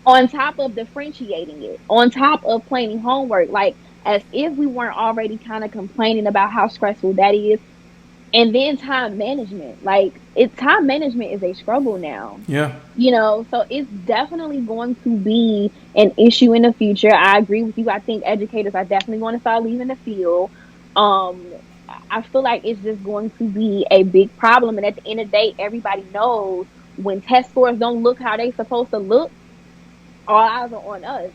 on top of differentiating it, on top of planning homework, like as if we weren't already kind of complaining about how stressful that is. And then time management, time management is a struggle now. So it's definitely going to be an issue in the future. I agree with you. I think educators are definitely going to start leaving the field. I feel like it's just going to be a big problem. And at the end of the day, everybody knows when test scores don't look how they're supposed to look, all eyes are on us.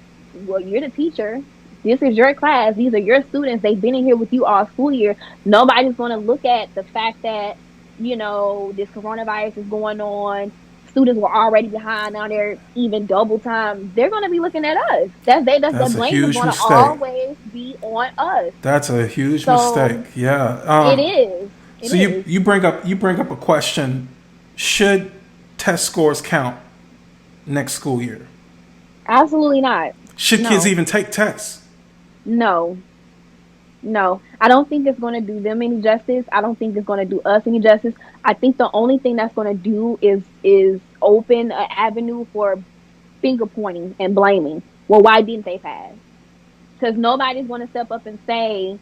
Well, you're the teacher. This is your class. These are your students. They've been in here with you all school year. Nobody's going to look at the fact that, this coronavirus is going on students were already behind, now they're even double time. They're going to be looking at us. That That's a blame is huge going to mistake. always be on us. That's a huge mistake. So Yeah. it is. It So you is. you bring up a question. Should test scores count next school year? Absolutely not. Should kids No. even take tests? No. No, I don't think it's going to do them any justice. I don't think it's going to do us any justice. I think the only thing that's going to do is open an avenue for finger pointing and blaming. Well, why didn't they pass? Because nobody's going to step up and say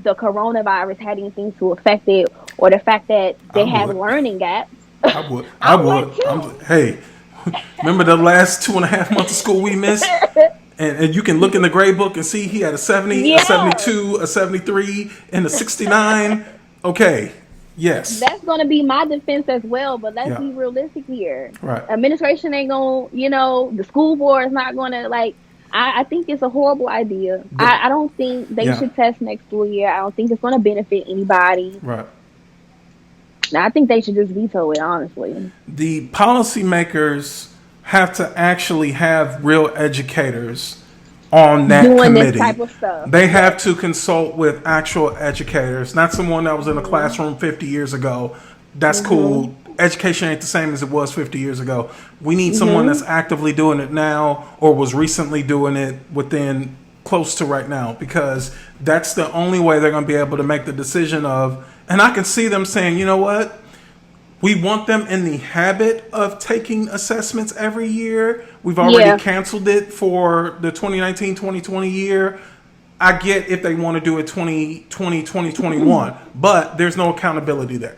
the coronavirus had anything to affect it, or the fact that I they have would. learning gaps. I would. I I would would. too. Hey, remember the last 2.5 months of school we missed? And you can look in the grade book and see he had a 70, a Yeah, 72, a 73, and a 69. Okay. Yes. that's going to be my defense as well. But let's Yeah. be realistic here. Right. Administration ain't going to, the school board is not going to, like, I think it's a horrible idea. The- I don't think they yeah. should test next school year. I don't think it's going to benefit anybody. Right. I think they should just veto it, honestly. The policymakers have to actually have real educators on that Doing committee. this type of stuff. They have to consult with actual educators, not someone that was in a classroom 50 years ago. That's cool. Education ain't the same as it was 50 years ago. We need someone that's actively doing it now, or was recently doing it within close to right now, because that's the only way they're going to be able to make the decision of. And I can see them saying, you know what? We want them in the habit of taking assessments every year. We've already canceled it for the 2019-2020 year. I get if they want to do it 2020, 2021, but there's no accountability there.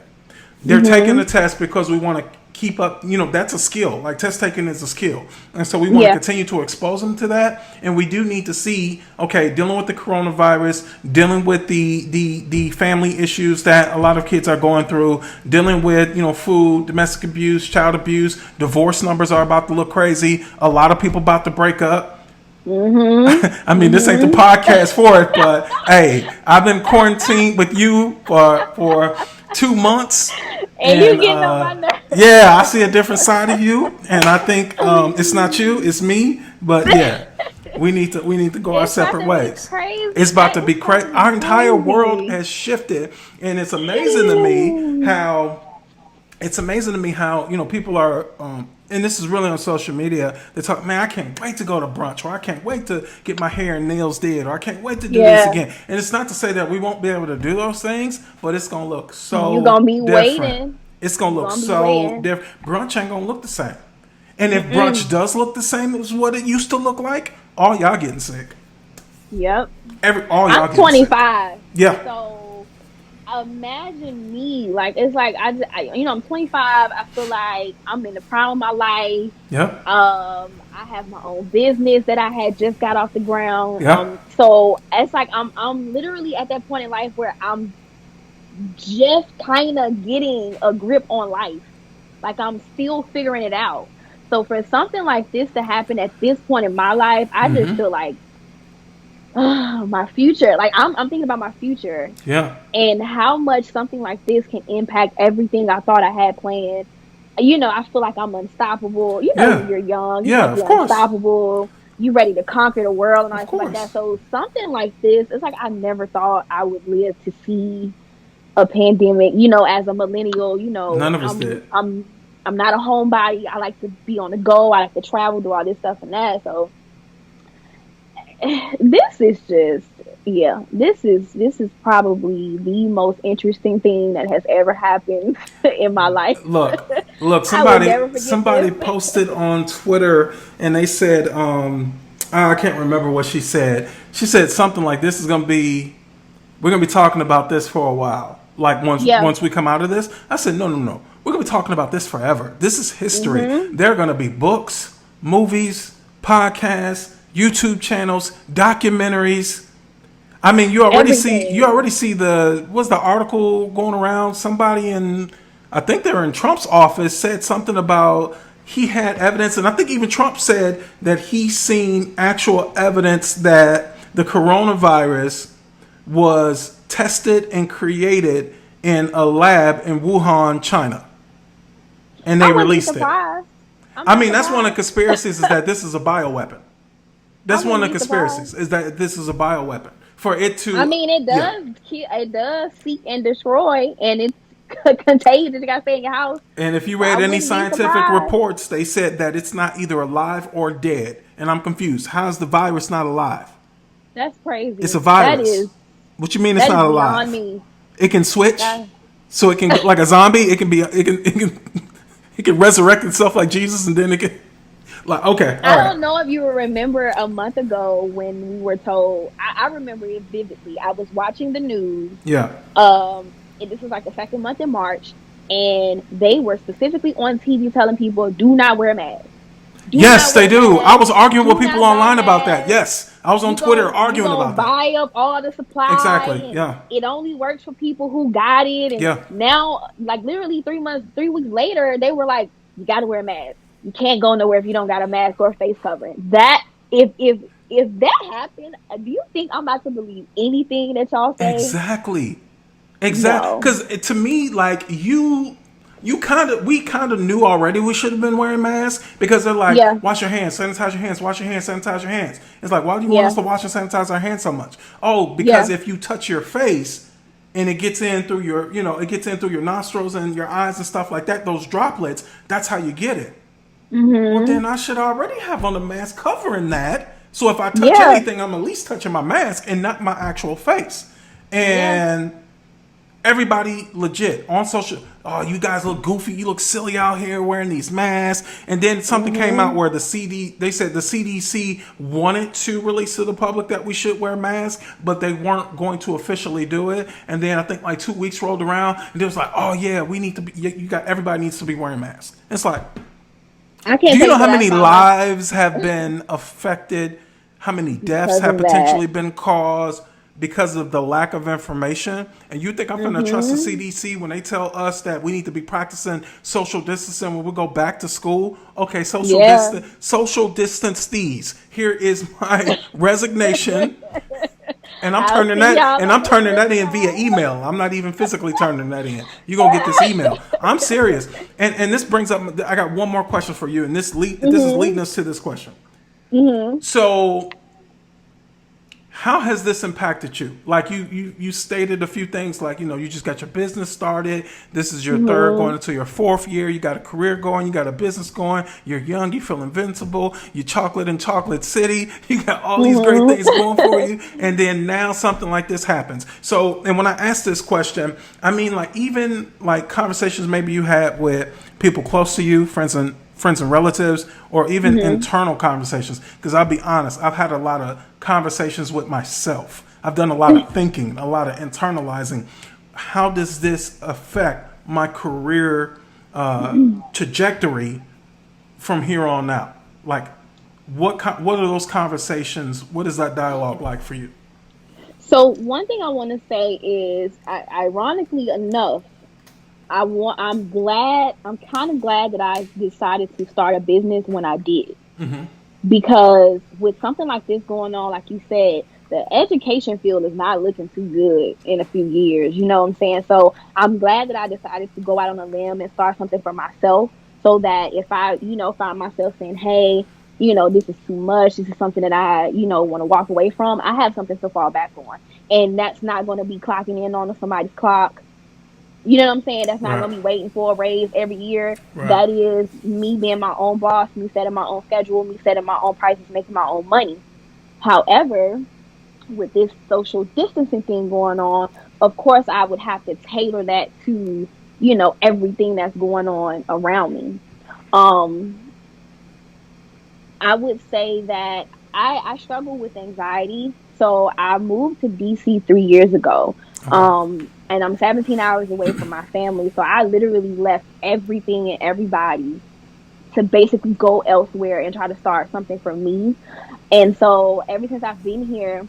They're taking the test because we want to keep up. That's a skill. Like, test taking is a skill. And so we want to continue to expose them to that. And we do need to see, okay, dealing with the coronavirus, dealing with the family issues that a lot of kids are going through, dealing with, food, domestic abuse, child abuse, divorce numbers are about to look crazy. A lot of people about to break up. I mean, this ain't the podcast for it, but hey, I've been quarantined with you for 2 months. And you getting on my nerves. Yeah, I see a different side of you, and I think it's not you, it's me. But yeah, we need to go our separate ways. It's about to be crazy. Our entire world has shifted, and it's amazing to me how people are. And this is really on social media. They talk, man, I can't wait to go to brunch, or I can't wait to get my hair and nails did, or I can't wait to do this again. And it's not to say that we won't be able to do those things, but it's gonna look so. You're gonna be different. waiting. It's gonna look so different. Brunch ain't gonna look the same. And if brunch does look the same as what it used to look like, all y'all getting sick. Yep. All y'all I'm getting 25. Sick. Yeah. So imagine me. Like, it's like I'm 25. I feel like I'm in the prime of my life. Yeah. I have my own business that I had just got off the ground. Yeah. So it's like I'm literally at that point in life where I'm just kind of getting a grip on life. Like, I'm still figuring it out. So for something like this to happen at this point in my life, I just feel like my future. Like, I'm thinking about my future. Yeah. And how much something like this can impact everything I thought I had planned. I feel like I'm unstoppable. When you're young, you're unstoppable. You ready to conquer the world and all stuff like that. So something like this, it's like I never thought I would live to see a pandemic. As a millennial, none of us did. I'm not a homebody. I like to be on the go. I like to travel, do all this stuff and that. So this is just, this is probably the most interesting thing that has ever happened in my life. Look, somebody posted on Twitter, and they said, I can't remember what she said. She said something like, we're going to be talking about this for a while. Like, once we come out of this. I said, no. We're going to be talking about this forever. This is history. There are going to be books, movies, podcasts, YouTube channels, documentaries. I mean, you already see the article going around. Somebody I think they were in Trump's office, said something about he had evidence, and I think even Trump said that he's seen actual evidence that the coronavirus was tested and created in a lab in Wuhan, China. and I they wouldn't be released it. surprised. I'm I not mean, that's one of the surprised. conspiracies is that this is a bioweapon. I That's one wouldn't of the be surprised. conspiracies is that this is a bioweapon for it I to, mean, it yeah. does. It does seek and destroy, and it's contagious. You got to stay in your house. And if you So I read any wouldn't be scientific surprised. reports, they said that it's not either alive or dead. And I'm confused. How is the virus not alive? That's It's a crazy. virus. What you mean it's That is not beyond alive? me. It can switch, That, so it can go like a zombie. It can be. It can resurrect itself like Jesus, and then it can. Like okay, all I right, don't know if you remember a month ago when we were told. I remember it vividly. I was watching the news. yeah. And this was like the second month in March, and they were specifically on TV telling people, "Do not wear masks. Do Yes, not they wear do. I masks. was arguing with Do people not buy online about that. masks. Yes, I was on Twitter You arguing gonna about that. buy up all the supply, Exactly. and Yeah. it only works for people who got it." And Yeah. now, like literally 3 weeks later, they were like, "You got to wear a mask. You can't go nowhere if you don't got a mask or a face covering." That if that happened, do you think I'm about to believe anything that y'all say? Exactly. Exactly. No. Because to me, like we kind of knew already we should have been wearing masks because they're Yeah. like, wash your hands, sanitize your hands, wash your hands, sanitize your hands. It's like, why do you want Yeah. us to wash and sanitize our hands so much? Oh, because Yeah. if you touch your face and it gets in through your, it gets in through your nostrils and your eyes and stuff like that, those droplets, that's how you get it. Well, then I should already have on a mask covering that. So if I touch Yeah. anything, I'm at least touching my mask and not my actual face. Yeah. And everybody legit on social, oh, you guys look goofy, you look silly out here wearing these masks. And then something came out where they said the CDC wanted to release to the public that we should wear masks, but they weren't going to officially do it. And then I think like 2 weeks rolled around and it was like, oh yeah, we need to be, everybody needs to be wearing masks. It's like, I do can't you take know how that. many lives have been affected? How many deaths Because have of that. potentially been caused because of the lack of information? And you think I'm going to trust the CDC when they tell us that we need to be practicing social distancing when we go back to school? Okay, Yeah. social distance these. Here is my resignation. And I'm I'll turning see that y'all and on I'm the turning that flip in via side. email. I'm not even physically turning that in. You're gonna get this email. I'm serious. And this brings up I got one more question for you, and this is leading us to this question. So how has this impacted you? Like you stated a few things like, you just got your business started. This is your third going into your fourth year. You got a career going. You got a business going. You're young. You feel invincible. You chocolate in chocolate city. You got all these great things going for you. And then now something like this happens. So, and when I ask this question, I mean like even like conversations maybe you had with people close to you, friends and relatives, or even internal conversations. Because I'll be honest, I've had a lot of conversations with myself. I've done a lot of thinking, a lot of internalizing. How does this affect my career trajectory from here on out? Like, what are those conversations? What is that dialogue like for you? So one thing I want to say is, ironically enough, I'm glad. I'm kind of glad that I decided to start a business when I did, because with something like this going on, like you said, the education field is not looking too good in a few years. You know what I'm saying? So I'm glad that I decided to go out on a limb and start something for myself, so that if I, find myself saying, hey, this is too much, this is something that I, want to walk away from, I have something to fall back on. And that's not going to be clocking in on somebody's clock. You know what I'm saying? That's not Right. going to be waiting for a raise every year. Right. That is me being my own boss, me setting my own schedule, me setting my own prices, making my own money. However, with this social distancing thing going on, of course, I would have to tailor that to, everything that's going on around me. Um, I would say that I struggle with anxiety. So I moved to DC 3 years ago. And I'm 17 hours away from my family. So I literally left everything and everybody to basically go elsewhere and try to start something for me. And so ever since I've been here,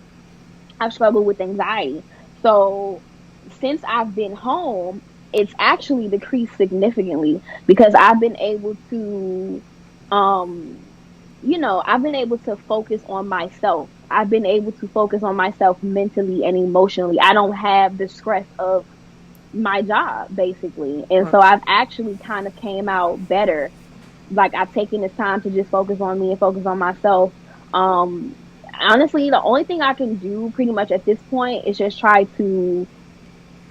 I've struggled with anxiety. So since I've been home, it's actually decreased significantly, because I've been able to, um, I've been able to focus on myself. I've been able to focus on myself mentally and emotionally. I don't have the stress of my job basically. And Right. so I've actually kind of came out better. Like I've taken this time to just focus on me and focus on myself. Um, Honestly, the only thing I can do pretty much at this point is just try to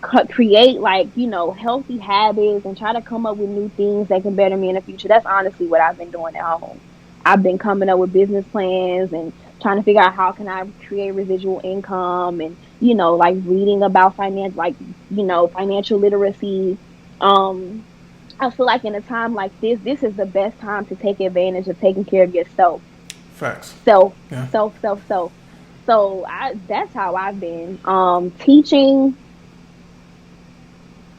create, like, healthy habits and try to come up with new things that can better me in the future. That's honestly what I've been doing at home. I've been coming up with business plans and trying to figure out how can I create residual income, and like reading about financial literacy. um I feel like in a time like this is the best time to take advantage of taking care of yourself. Facts. Self, Yeah. self, self, self. So that's how I've been. Teaching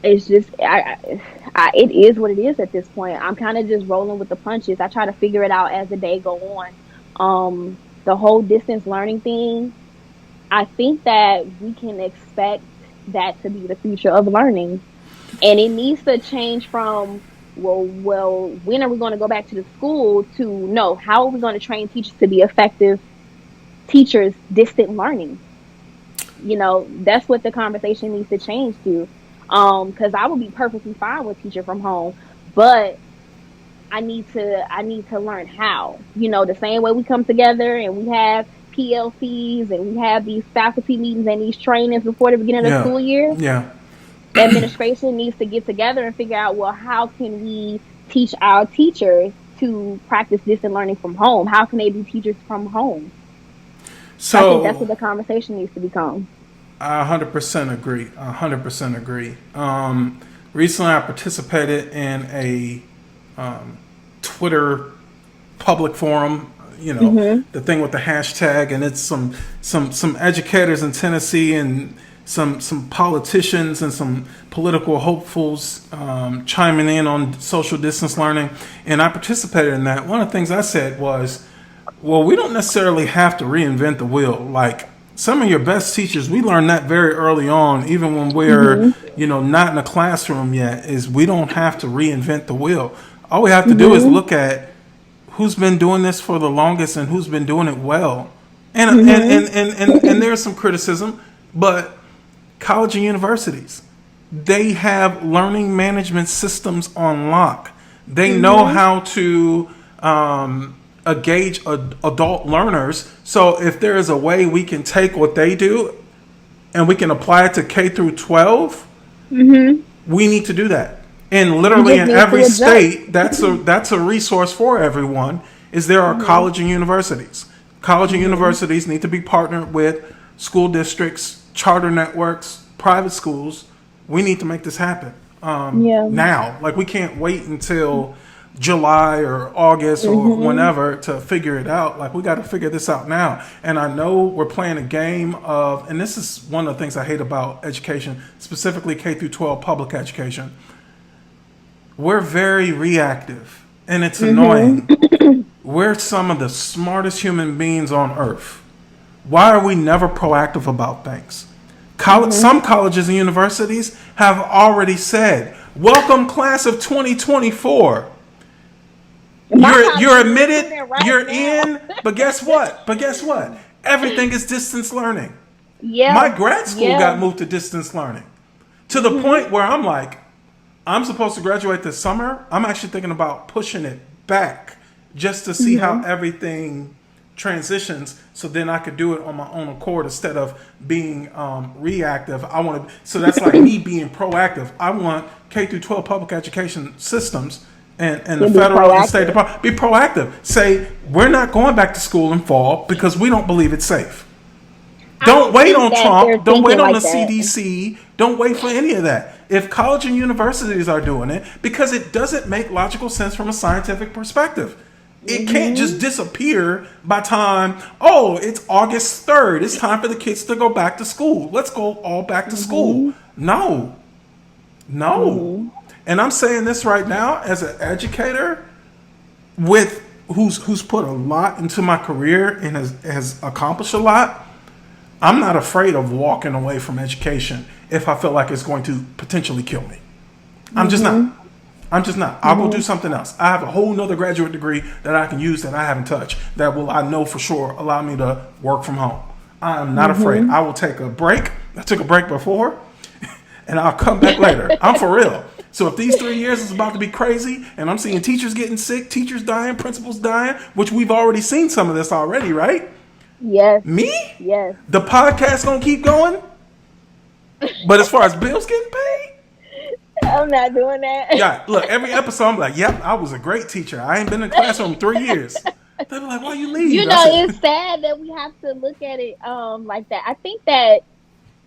is just it is what it is at this point. I'm kind of just rolling with the punches. I try to figure it out as the day go on. The whole distance learning thing, I think that we can expect that to be the future of learning, and it needs to change from, well, when are we going to go back to the school, to no, how are we going to train teachers to be effective teachers distant learning. That's what the conversation needs to change to. Because I would be perfectly fine with teaching from home, but I need to learn how. The same way we come together and we have PLCs and we have these faculty meetings and these trainings before the beginning of the Yeah. school year. Yeah. Administration needs to get together and figure out, well, how can we teach our teachers to practice distant learning from home? How can they be teachers from home? So I think that's what So the conversation needs to become. I 100% agree. 100% agree. Recently, I participated in a Twitter public forum. Hmm. The thing with the hashtag, and it's some educators in Tennessee and some politicians and some political hopefuls chiming in on social distance learning, and I participated in that. One of the things I said was, well, we don't necessarily have to reinvent the wheel. Like some of your best teachers, we learned that very early on, even when we're, Hmm. not in a classroom yet, is we don't have to reinvent the wheel. All we have to do is Hmm. look at who's been doing this for the longest and who's been doing it well. Hmm. And there's some criticism, but college and universities, they have learning management systems on lock. They know Hmm. how to gauge adult learners. So if there is a way we can take what they do and we can apply it to K through 12, Hmm. we need to do that. And You literally just in need to every adjust. state, that's a resource for everyone. Is there are Hmm. college and universities. College and Hmm. universities need to be partnered with school districts, charter networks, private schools. We need to make this happen Yeah. now. Like we can't wait until July or August or Hmm. whenever to figure it out. Like we got to figure this out now. And I know we're playing a game of, and this is one of the things I hate about education, specifically K through 12 public education. We're very reactive, and it's Hmm. annoying. We're some of the smartest human beings on earth. Why are we never proactive about things? Hmm. Some colleges and universities have already said, "Welcome, class of 2024. My You're college is admitted, recruiting right you're now. in." But guess what? Everything is distance learning. My Yeah. grad school Yeah. got moved to distance learning to the Hmm. point where I'm like, I'm supposed to graduate this summer. I'm actually thinking about pushing it back just to see how Hmm. everything transitions, so then I could do it on my own accord instead of being reactive. I want to, so that's like me being proactive. I want K through 12 public education systems and the To be federal and state proactive. department be proactive. Say we're not going back to school in fall because we don't believe it's safe. I Don't don't wait think on that they're Trump. Don't wait thinking on the like that. CDC. Don't wait for any of that. If college and universities are doing it, because it doesn't make logical sense from a scientific perspective. It can't Hmm. just disappear by time, oh, it's August 3rd. It's time for the kids to go back to school. Let's go all back to school. Hmm. No, no. Hmm. And I'm saying this right now as an educator with who's put a lot into my career and has accomplished a lot. I'm not afraid of walking away from education if I feel like it's going to potentially kill me. I'm just not. Hmm. I'm just not. I'll go do something else. I have a whole nother graduate degree that I can use that I haven't touched that will, I know for sure, allow me to work from home. I am not afraid. Hmm. I will take a break. I took a break before and I'll come back later. I'm for real. So if these 3 years is about to be crazy, and I'm seeing teachers getting sick, teachers dying, principals dying, which we've already seen some of this already, right? Yes. Me? Yes. The podcast gonna keep going? But as far as bills getting paid? I'm not doing that. Yeah, look, every episode I'm like, yep, I was a great teacher. I ain't been in the classroom 3 years. They be like, why you leave? You know, it's sad that we have to look at it like that. I think that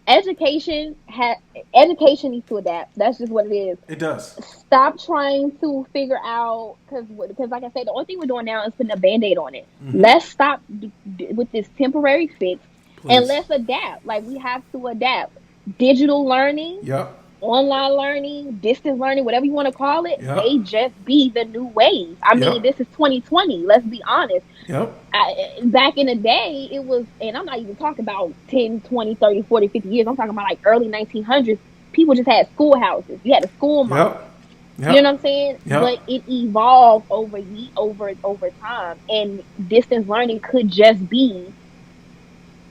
education needs to adapt. That's just what it is. It does. Stop trying to figure out, because like I said, the only thing we're doing now is putting a Band-Aid on it. Let's stop with this temporary fix. Please. And let's adapt. Like, we have to adapt. Digital learning. Yep. Online learning, distance learning, whatever you want to call it, they just be the new wave. I mean, this is 2020. Let's be honest. Yep. Back in the day, it was, and I'm not even talking about 10, 20, 30, 40, 50 years. I'm talking about like early 1900s. People just had schoolhouses. You had a school mom. You know what I'm saying? But it evolved over time. And distance learning could just be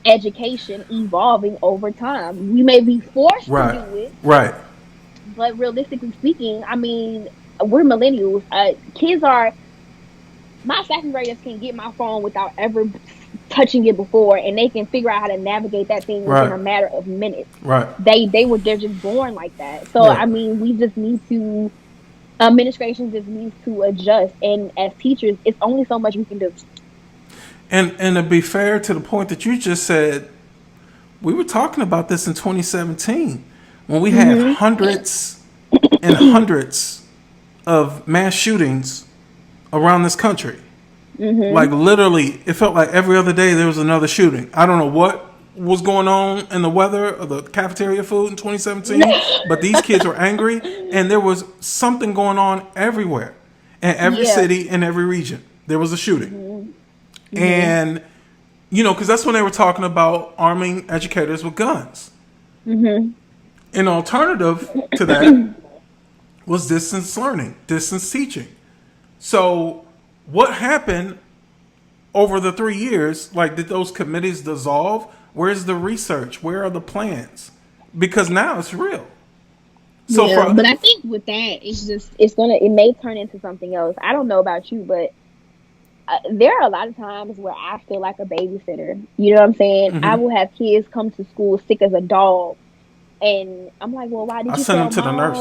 education evolving over time. We may be forced to do it, right? But realistically speaking, I mean, we're millennials. My second graders can get my phone without ever touching it before, and they can figure out how to navigate that thing within a matter of minutes. Right? They're just born like that. So I mean, we just need to. Administration just needs to adjust, and as teachers, it's only so much we can do. And to be fair to the point that you just said, we were talking about this in 2017 when we had hundreds and hundreds of mass shootings around this country. Like literally, it felt like every other day there was another shooting. I don't know what was going on in the weather or the cafeteria food in 2017, but these kids were angry, and there was something going on everywhere. In every city, in every region, there was a shooting. And, you know, because that's when they were talking about arming educators with guns. An alternative to that was distance learning, distance teaching. So what happened over the 3 years? Like, did those committees dissolve? Where's the research? Where are the plans? Because now it's real. So but I think with that, it may turn into something else. I don't know about you, but there are a lot of times where I feel like a babysitter. You know what I'm saying? I will have kids come to school sick as a dog, and I'm like, well, why did you send them to the nurse?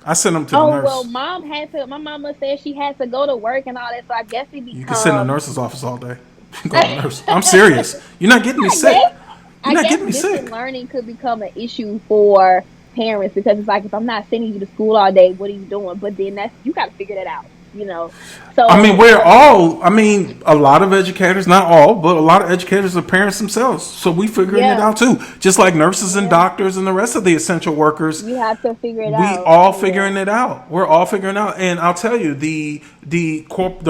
I sent them to the nurse. Oh, well, my mama said she had to go to work and all that, so I guess it becomes... You can sit in the nurse's office all day. Go to the nurse. I'm serious. You're not getting me sick. You're not getting me sick. Distance learning could become an issue for parents, because it's like, if I'm not sending you to school all day, what are you doing? But then you got to figure that out. You know, so I mean, a lot of educators, not all, but a lot of educators are parents themselves. So we figuring it out too. Just like nurses and doctors and the rest of the essential workers. You have to figure it out. We all figuring it out. We're all figuring it out. And I'll tell you, the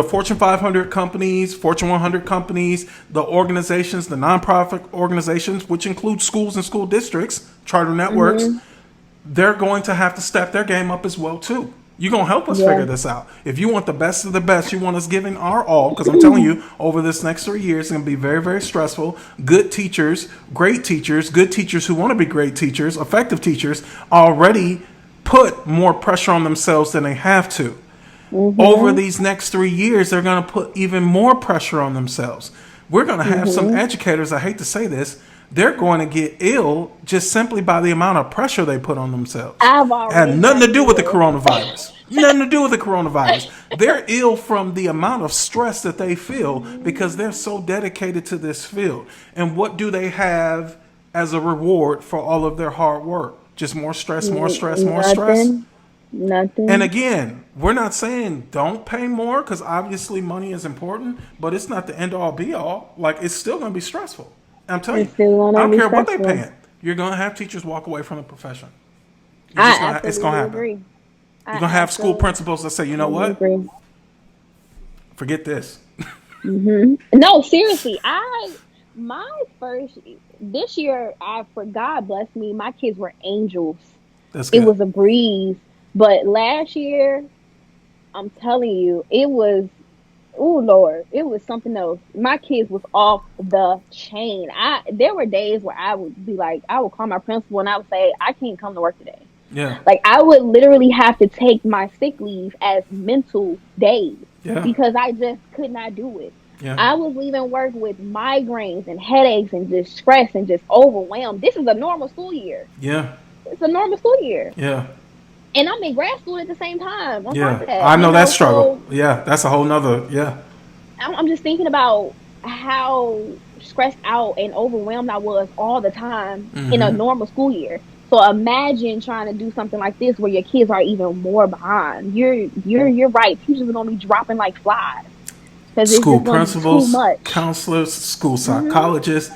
Fortune 500 companies, Fortune 100 companies, the organizations, the nonprofit organizations, which include schools and school districts, charter networks, they're going to have to step their game up as well too. You're going to help us figure this out. If you want the best of the best, you want us giving our all, because I'm telling you, over this next 3 years, it's going to be very, very stressful. Good teachers, great teachers, good teachers who want to be great teachers, effective teachers, already put more pressure on themselves than they have to. Over these next 3 years, they're going to put even more pressure on themselves. We're going to have some educators, I hate to say this, they're going to get ill just simply by the amount of pressure they put on themselves. Had nothing to do with the coronavirus. Nothing to do with the coronavirus. They're ill from the amount of stress that they feel because they're so dedicated to this field. And what do they have as a reward for all of their hard work? Just more stress, more stress, more stress? Nothing. And again, we're not saying don't pay more, because obviously money is important, but it's not the end all be all. Like, it's still going to be stressful. I'm telling you, I don't care what they're paying. You're going to have teachers walk away from the profession. It's going to happen. Agree. You're going to have school principals that say, you know what? Forget this. No, seriously. This year, for God bless me, my kids were angels. That's good. It was a breeze. But last year, I'm telling you, it was Oh Lord, it was something else. My kids was off the chain. There were days where I would be like, I would call my principal and I would say, I can't come to work today. Yeah. Like I would literally have to take my sick leave as mental days Yeah. because I just could not do it. Yeah. I was leaving work with migraines and headaches and just stress and just overwhelmed. This is a normal school year. Yeah. It's a normal school year. Yeah. And I'm in grad school at the same time. On top of Yeah. that, I know that struggle. so Yeah. That's a whole nother. Yeah. I'm just thinking about how stressed out and overwhelmed I was all the time in a normal school year. So imagine trying to do something like this where your kids are even more behind. You're right. Teachers are gonna be dropping like flies because it's School just gonna be principals, too much. counselors, school psychologists.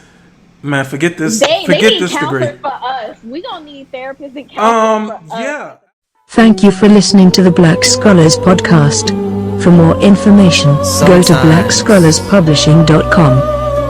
Man, forget this. They Forget need this degree. counselors for us. We gonna need therapists and counselors for us. Yeah. Thank you for listening to the Black Scholars Podcast. For more information, go to blackscholarspublishing.com.